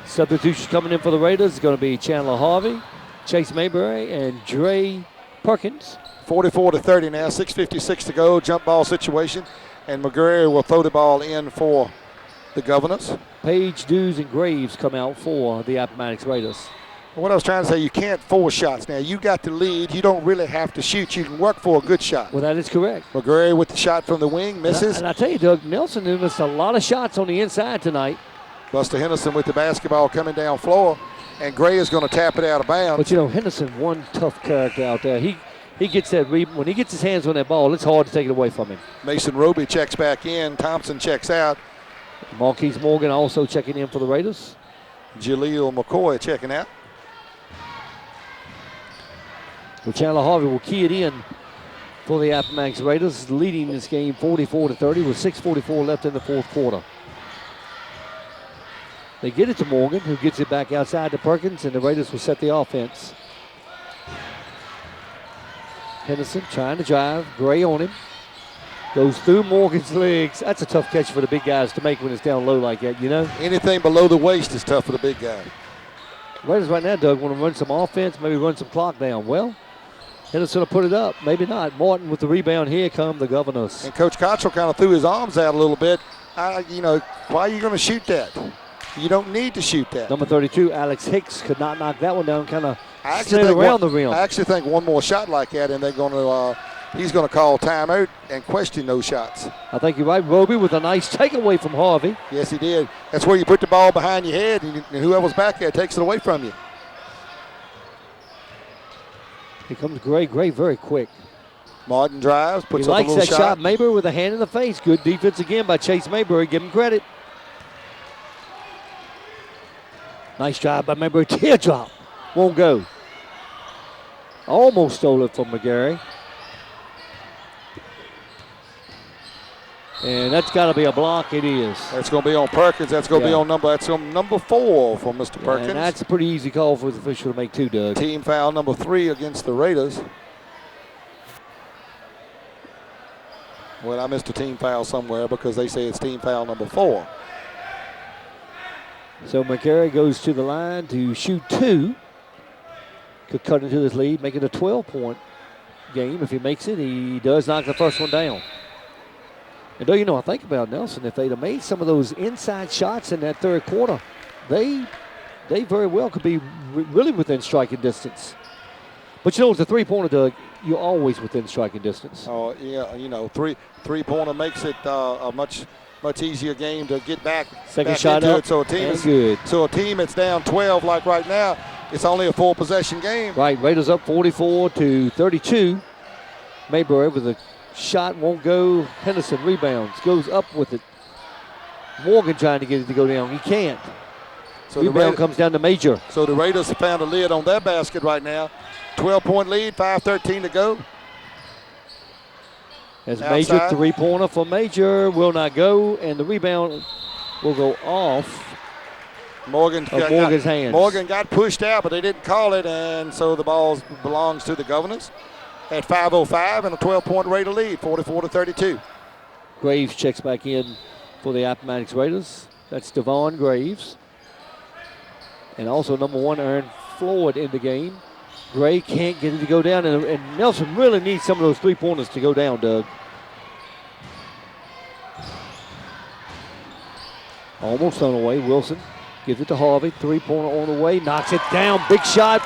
Substitutions coming in for the Raiders is going to be Chandler Harvey, Chase Mayberry, and Dre Perkins. 44-30 now, 6:56 to go. Jump ball situation. And McGarry will throw the ball in for the Governors. Page, Dews, and Graves come out for the Appomattox Raiders. What I was trying to say, you can't force shots. Now, you got the lead. You don't really have to shoot. You can work for a good shot. Well, that is correct. McGarry with the shot from the wing, misses. And I tell you, Doug, Nelson missed a lot of shots on the inside tonight. Buster Henderson with the basketball coming down floor, and Gray is going to tap it out of bounds. But, Henderson, one tough character out there. He gets that when he gets his hands on that ball, it's hard to take it away from him. Mason Roby checks back in. Thompson checks out. Marquise Morgan also checking in for the Raiders. Jaleel McCoy checking out. Well, Chandler Harvey will key it in for the Appomattox Raiders, leading this game 44-30 with 6:44 left in the fourth quarter. They get it to Morgan, who gets it back outside to Perkins, and the Raiders will set the offense. Henderson trying to drive. Gray on him. Goes through Morgan's legs. That's a tough catch for the big guys to make when it's down low like that, Anything below the waist is tough for the big guy. Raiders right now, Doug, want to run some offense, maybe run some clock down. Well, Henderson will put it up. Maybe not. Martin with the rebound. Here come the Governors. And Coach Cottrell kind of threw his arms out a little bit. Why are you going to shoot that? You don't need to shoot that. Number 32, Alex Hicks, could not knock that one down. Kind of slid around the rim. I actually think one more shot like that, and they're going to. He's going to call timeout and question those shots. I think you're right. Roby with a nice takeaway from Harvey. Yes, he did. That's where you put the ball behind your head, and whoever's back there takes it away from you. Here comes Gray. Gray very quick. Martin drives, puts up a little shot. He likes that shot. Mayberry with a hand in the face. Good defense again by Chase Mayberry. Give him credit. Nice drive by Mayberry. Teardrop. Won't go. Almost stole it from McGarry. And that's got to be a block. It is. That's going to be on Perkins. That's going to be on number 4 for Mr. Perkins. And that's a pretty easy call for the official to make too, Doug. Team foul number 3 against the Raiders. Well, I missed a team foul somewhere because they say it's team foul number 4. So McGarry goes to the line to shoot 2. Could cut into this lead, make it a 12-point game. If he makes it, he does knock the first one down. And though, you know, I think about Nelson, if they'd have made some of those inside shots in that third quarter, they very well could be really within striking distance. But you know, with the three-pointer, Doug, you're always within striking distance. Oh, yeah, you know, three-pointer makes it a much easier game to get back Shot into up. it. So a team that's down 12 like right now, it's only a 4-possession game. Right, Raiders up 44-32. Mayberry with a shot, won't go. Henderson rebounds, goes up with it. Morgan trying to get it to go down. He can't. So rebound comes down to Major. So the Raiders have found a lid on their basket right now. 12-point lead, 5:13 to go. As Major, three-pointer for Major, will not go, and the rebound will go off Morgan's hands. Morgan got pushed out, but they didn't call it, and so the ball belongs to the Governors at 5:05 and a 12-point Raider lead, 44-32. Graves checks back in for the Appomattox Raiders. That's Devon Graves. And also number 1, Aaron Floyd in the game. Gray can't get it to go down, and Nelson really needs some of those three-pointers to go down, Doug. Almost on the way. Wilson gives it to Harvey. Three-pointer on the way. Knocks it down. Big shot.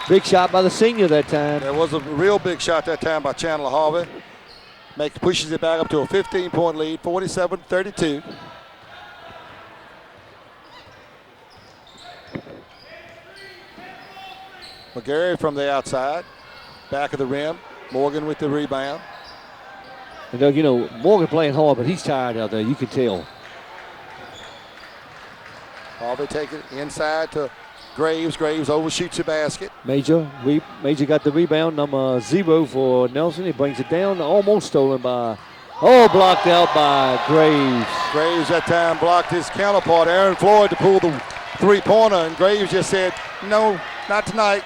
Big shot by the senior that time. There was a real big shot that time by Chandler Harvey. Pushes it back up to a 15-point lead, 47-32. McGarry from the outside, back of the rim. Morgan with the rebound. And Doug, you know, Morgan playing hard, but he's tired out there. You can tell. Harvey take it inside to Graves. Graves overshoots the basket. Major got the rebound, number 0 for Nelson. He brings it down, almost stolen by, blocked out by Graves. Graves that time blocked his counterpart, Aaron Floyd, to pull the three-pointer, and Graves just said, no, not tonight.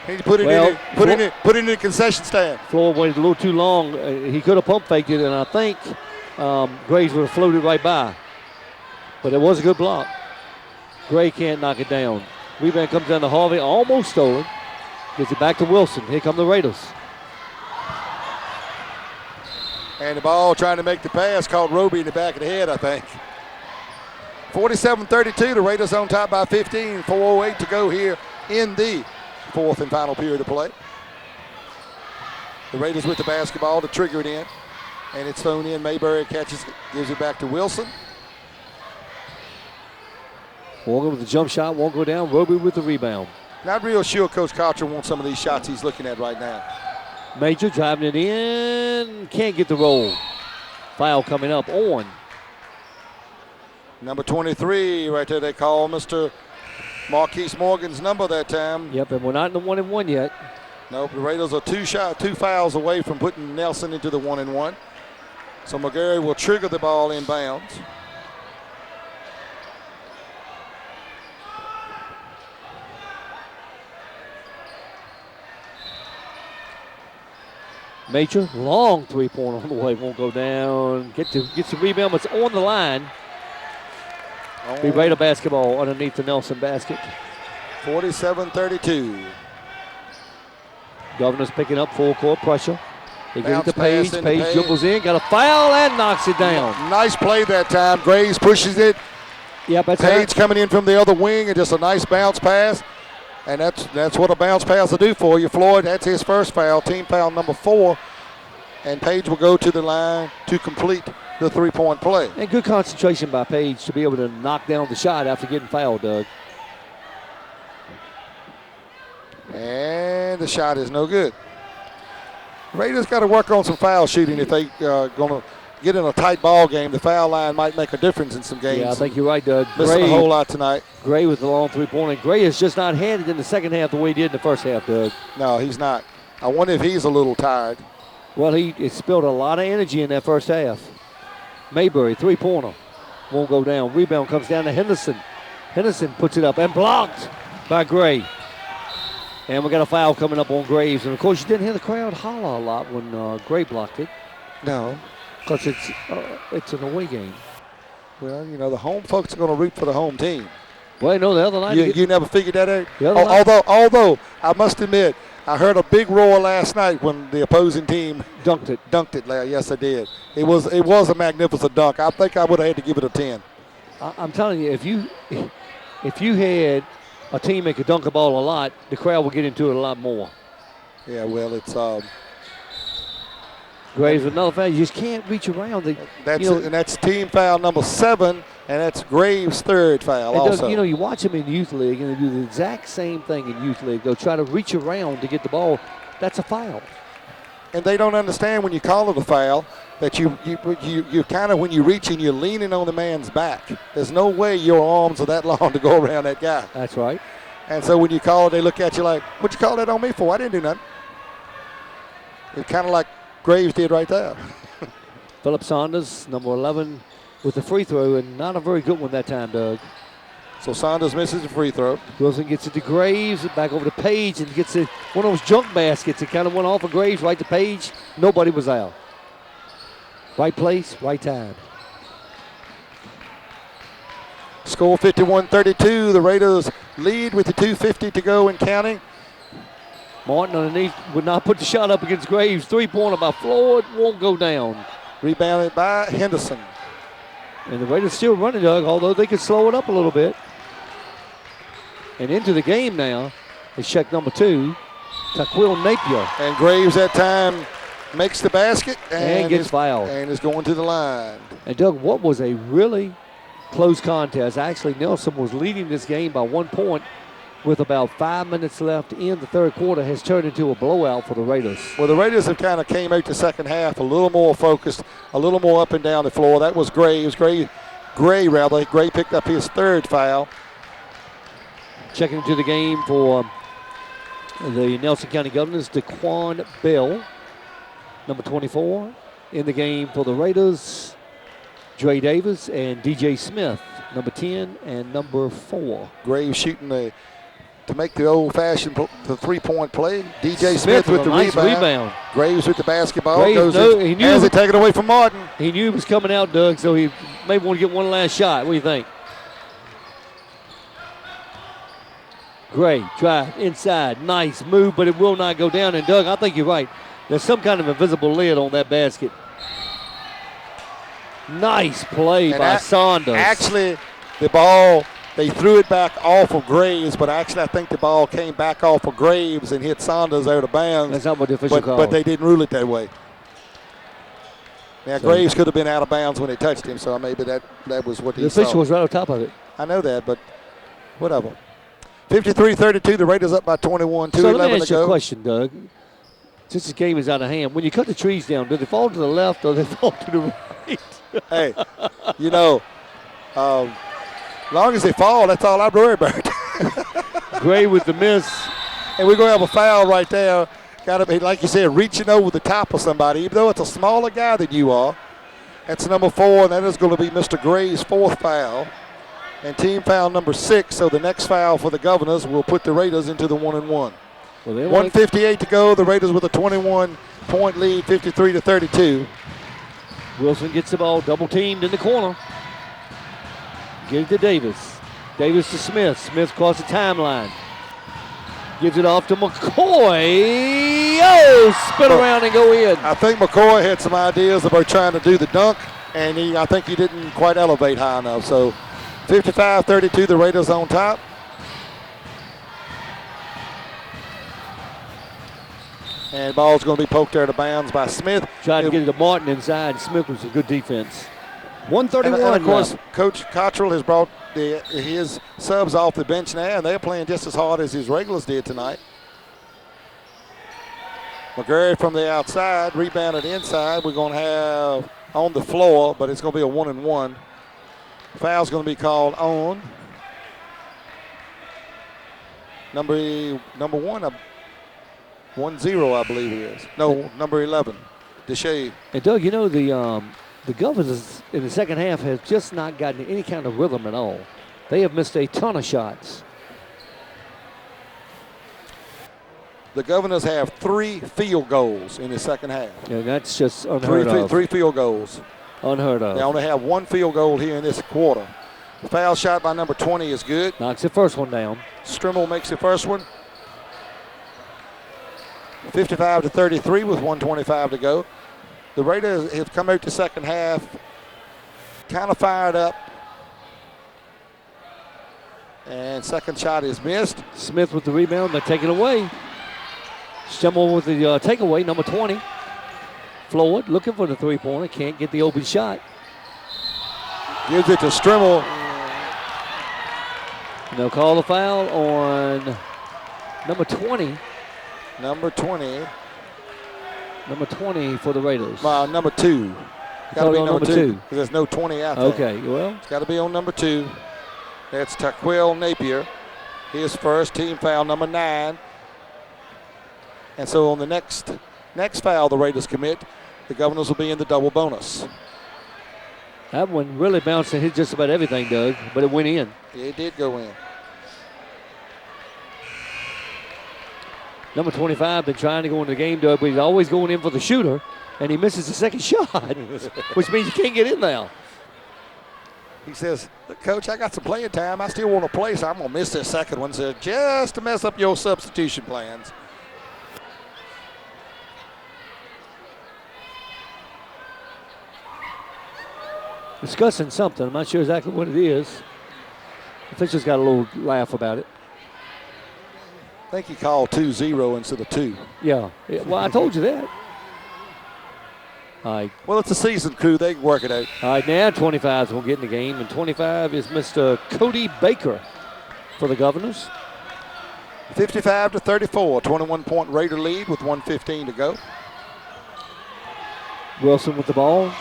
He put it in the concession stand. Floyd waited a little too long. He could have pump faked it, and I think Graves would have floated right by. But it was a good block. Gray can't knock it down. Rebound comes down to Harvey, almost stolen. Gets it back to Wilson. Here come the Raiders. And the ball trying to make the pass caught Roby in the back of the head, I think. 47-32, the Raiders on top by 15. 4:08 to go here in the fourth and final period of play. The Raiders with the basketball to trigger it in. And it's thrown in. Mayberry catches it, gives it back to Wilson. Morgan with the jump shot, won't go down. Roby with the rebound. Not real sure Coach Cottrell wants some of these shots he's looking at right now. Major driving it in, can't get the roll. Foul coming up on number 23 right there. They call Mr. Marquise Morgan's number that time. Yep, and we're not in the 1-and-1 yet. Nope, the Raiders are two fouls away from putting Nelson into the 1-and-1. So McGarry will trigger the ball in bounds. Major, long three-pointer on the way, won't go down. Gets the rebound, but it's on the line. Be Raider basketball underneath the Nelson basket. 47-32. Governor's picking up full court pressure. They give it to Page. Page dribbles in, got a foul and knocks it down. Nice play that time. Graves pushes it. Yep, that's Page coming in from the other wing and just a nice bounce pass. And that's what a bounce pass will do for you. Floyd, that's his first foul, team foul number 4. And Page will go to the line to complete the three-point play. And good concentration by Page to be able to knock down the shot after getting fouled, Doug. And the shot is no good. Raiders got to work on some foul shooting if they going to get in a tight ball game. The foul line might make a difference in some games. Yeah, I think you're right, Doug. Missing a whole lot tonight. Gray with the long three-pointer. Gray is just not handed in the second half the way he did in the first half, Doug. No, he's not. I wonder if he's a little tired. Well, he spilled a lot of energy in that first half. Mayberry, three-pointer. Won't go down. Rebound comes down to Henderson. Henderson puts it up and blocked by Gray. And we got a foul coming up on Graves. And, of course, you didn't hear the crowd holler a lot when Gray blocked it. No. Because it's an away game. Well, you know, the home folks are going to root for the home team. Well, no, the other night. You never figured that out? Although I must admit, I heard a big roar last night when the opposing team dunked it. Yes, I did. It was a magnificent dunk. I think I would have had to give it a 10. I'm telling you, if you had a team that could dunk the ball a lot, the crowd would get into it a lot more. Yeah, well, it's Graves with another foul. You just can't reach around. That's team foul number 7, and that's Graves' 3rd foul also. You watch them in youth league, and they do the exact same thing in youth league. They'll try to reach around to get the ball. That's a foul. And they don't understand when you call it a foul that you kind of, when you're reaching, you're leaning on the man's back. There's no way your arms are that long to go around that guy. That's right. And so when you call it, they look at you like, what'd you call that on me for? I didn't do nothing. It's kind of like Graves did right there. Philip Saunders, number 11, with the free throw, and not a very good one that time, Doug. So Saunders misses the free throw. Wilson gets it to Graves, back over to Page, and gets it, one of those junk baskets. It kind of went off of Graves, right to Page. Nobody was out. Right place, right time. Score 51-32. The Raiders lead with the 2:50 to go and counting. Martin underneath would not put the shot up against Graves. 3-pointer by Floyd, won't go down. Rebounded by Henderson. And the Raiders still running, Doug, although they could slow it up a little bit. And into the game now is check number 2, Taquil Napier. And Graves that time makes the basket and gets fouled. And is going to the line. And Doug, what was a really close contest. Actually, Nelson was leading this game by 1 point with about 5 minutes left in the third quarter, has turned into a blowout for the Raiders. Well, the Raiders have kind of came out the second half a little more focused, a little more up and down the floor. That was Graves. Gray picked up his 3rd foul. Checking into the game for the Nelson County Governors, Daquan Bell, number 24. In the game for the Raiders, Dre Davis and DJ Smith, number 10 and number 4. Graves shooting to make the old-fashioned the three-point play. DJ Smith with the nice rebound. Graves with the basketball. Graves, he knew it taken away from Martin. He knew it was coming out, Doug, so he may want to get one last shot. What do you think? Gray, drive, inside, nice move, but it will not go down. And Doug, I think you're right. There's some kind of invisible lid on that basket. Nice play by Saunders. Actually, the ball, they threw it back off of Graves, but actually I think the ball came back off of Graves and hit Saunders out of bounds. That's not what the official called. But they didn't rule it that way. Now, Graves could have been out of bounds when they touched him, so maybe that was what he saw. The official was right on top of it. I know that, but whatever. 53-32, the Raiders up by 21, 2:11 to go. So let me ask you a question, Doug. Since this game is out of hand, when you cut the trees down, do they fall to the left or do they fall to the right? Hey, long as they fall, that's all I worry about. Gray with the miss. And we're going to have a foul right there. Got to be, like you said, reaching over the top of somebody, even though it's a smaller guy than you are. That's number 4, and that is going to be Mr. Gray's 4th foul. And team foul number 6, so the next foul for the Governors will put the Raiders into the 1-1. Well, 1:58 to go. The Raiders with a 21-point lead, 53-32. Wilson gets the ball, double teamed in the corner. Give it to Davis. Davis to Smith. Smith across the timeline. Gives it off to McCoy. Oh, spin around and go in. I think McCoy had some ideas about trying to do the dunk, and I think he didn't quite elevate high enough. So 55-32, the Raiders on top. And the ball's going to be poked out of bounds by Smith. Tried to get it to Martin inside. Smith was a good defense. 131. And of course, Coach Cottrell has brought his subs off the bench now, and they're playing just as hard as his regulars did tonight. McGurry from the outside, rebounded inside. We're going to have on the floor, but it's going to be a 1-1. Foul's going to be called on number 1. 1-0, I believe it is. No, number 11, Deshae. And Doug, the Governors in the second half have just not gotten any kind of rhythm at all. They have missed a ton of shots. The Governors have 3 field goals in the second half. Yeah, that's just unheard of. 3 field goals. Unheard of. They only have 1 field goal here in this quarter. The foul shot by number 20 is good. Knocks the first one down. Strimmel makes the first one. 55-33 with 1:25 to go. The Raiders have come out the second half kind of fired up. And second shot is missed. Smith with the rebound. They take it away. Shentel with the takeaway, number 20. Floyd looking for the three-pointer. Can't get the open shot. Gives it to Strimmel. They'll call the foul on number 20. Number 20. Number 20 for the Raiders. Number 2. Got to be number 2. Because there's no 20 out there. Okay, well. It's got to be on number 2. That's Taquil Napier. His first team foul, number 9. And so on the next foul the Raiders commit, the Governors will be in the double bonus. That one really bounced and hit just about everything, Doug, but it went in. Yeah, it did go in. Number 25 been trying to go into the game, Doug, but he's always going in for the shooter, and he misses the second shot, which means he can't get in now. He says, "Look, Coach, I got some playing time. I still want to play, so I'm going to miss this second one, so just to mess up your substitution plans." Discussing something. I'm not sure exactly what it is. The officials got a little laugh about it. I think he called 2-0 instead of 2. Yeah. Well, I told you that. All right. Well, it's a seasoned crew. They can work it out. All right, now 25 will get in the game, and 25 is Mr. Cody Baker for the Governors. 55-34, 21-point Raider lead with 1:15 to go. Wilson with the ball.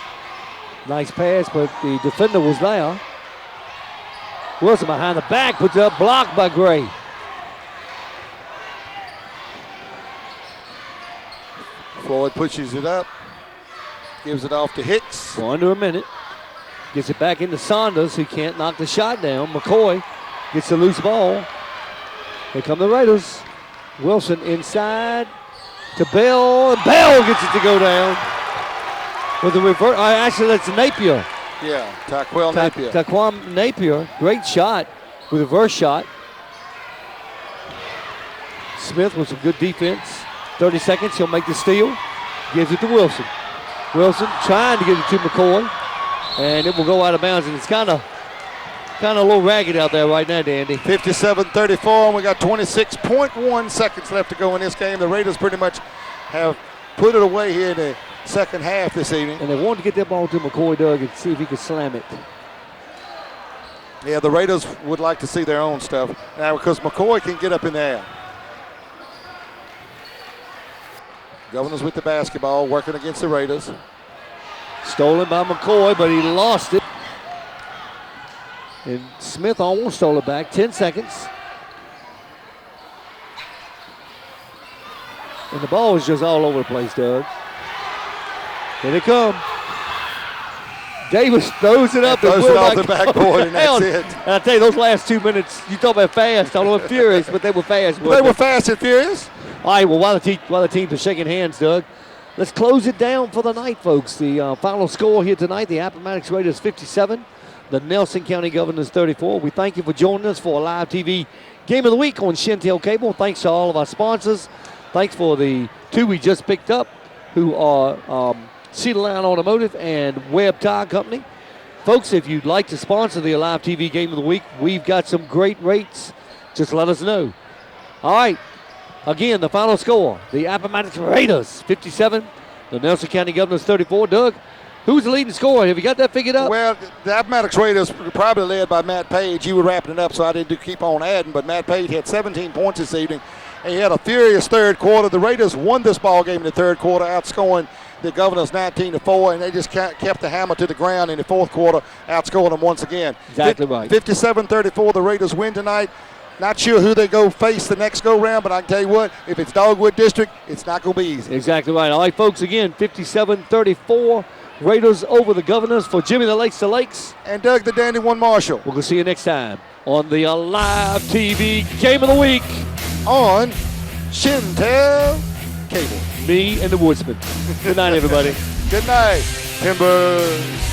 Nice pass, but the defender was there. Wilson behind the back, puts it up, blocked by Gray. Floyd pushes it up, gives it off to Hicks. Well, under a minute. Gets it back into Saunders, who can't knock the shot down. McCoy gets the loose ball. Here come the Raiders. Wilson inside to Bell. Bell gets it to go down. With the reverse, actually that's Napier. Yeah, Taquil Napier. Taquan Napier, great shot with a reverse shot. Smith with some good defense. 30 seconds, he'll make the steal. Gives it to Wilson. Wilson trying to get it to McCoy. And it will go out of bounds, and it's kind of a little ragged out there right now, Dandy. 57-34, and we got 26.1 seconds left to go in this game. The Raiders pretty much have put it away here in the second half this evening. And they wanted to get that ball to McCoy, Doug, and see if he could slam it. Yeah, the Raiders would like to see their own stuff now because McCoy can get up in the air. Governors with the basketball, working against the Raiders. Stolen by McCoy, but he lost it. And Smith almost stole it back. 10 seconds. And the ball is just all over the place, Doug. Here they come. Davis throws it up. Throws it off the backboard, and that's it. And I tell you, those last 2 minutes, you talk about fast. I don't know if furious, but they were fast. They were fast and furious. All right, well, while the teams are shaking hands, Doug, let's close it down for the night, folks. The final score here tonight, the Appomattox Raiders 57, the Nelson County Governors 34. We thank you for joining us for a live TV Game of the Week on Shentel Cable. Thanks to all of our sponsors. Thanks for the two we just picked up, who are Cedar Line Automotive and Webb Tire Company. Folks, if you'd like to sponsor the Alive TV Game of the Week, we've got some great rates. Just let us know. All right. Again, the final score, the Appomattox Raiders 57, the Nelson County Governors 34. Doug, who's the leading scorer? Have you got that figured out? Well, the Appomattox Raiders were probably led by Matt Page. You were wrapping it up, so I didn't keep on adding, but Matt Page had 17 points this evening, and he had a furious third quarter. The Raiders won this ball game in the third quarter, outscoring the Governors 19-4, and they just kept the hammer to the ground in the fourth quarter, outscoring them once again. Exactly right. 57-34, the Raiders win tonight. Not sure who they go face the next go-round, but I can tell you what, if it's Dogwood District, it's not going to be easy. Exactly right. All right, folks, again, 57-34, Raiders over the Governors. For Jimmy the Lakes. And Doug the Dandy One Marshall. We're going to see you next time on the Alive TV Game of the Week on Shentel Cable. Me and the Woodsman. Good night, everybody. Good night, Timbers.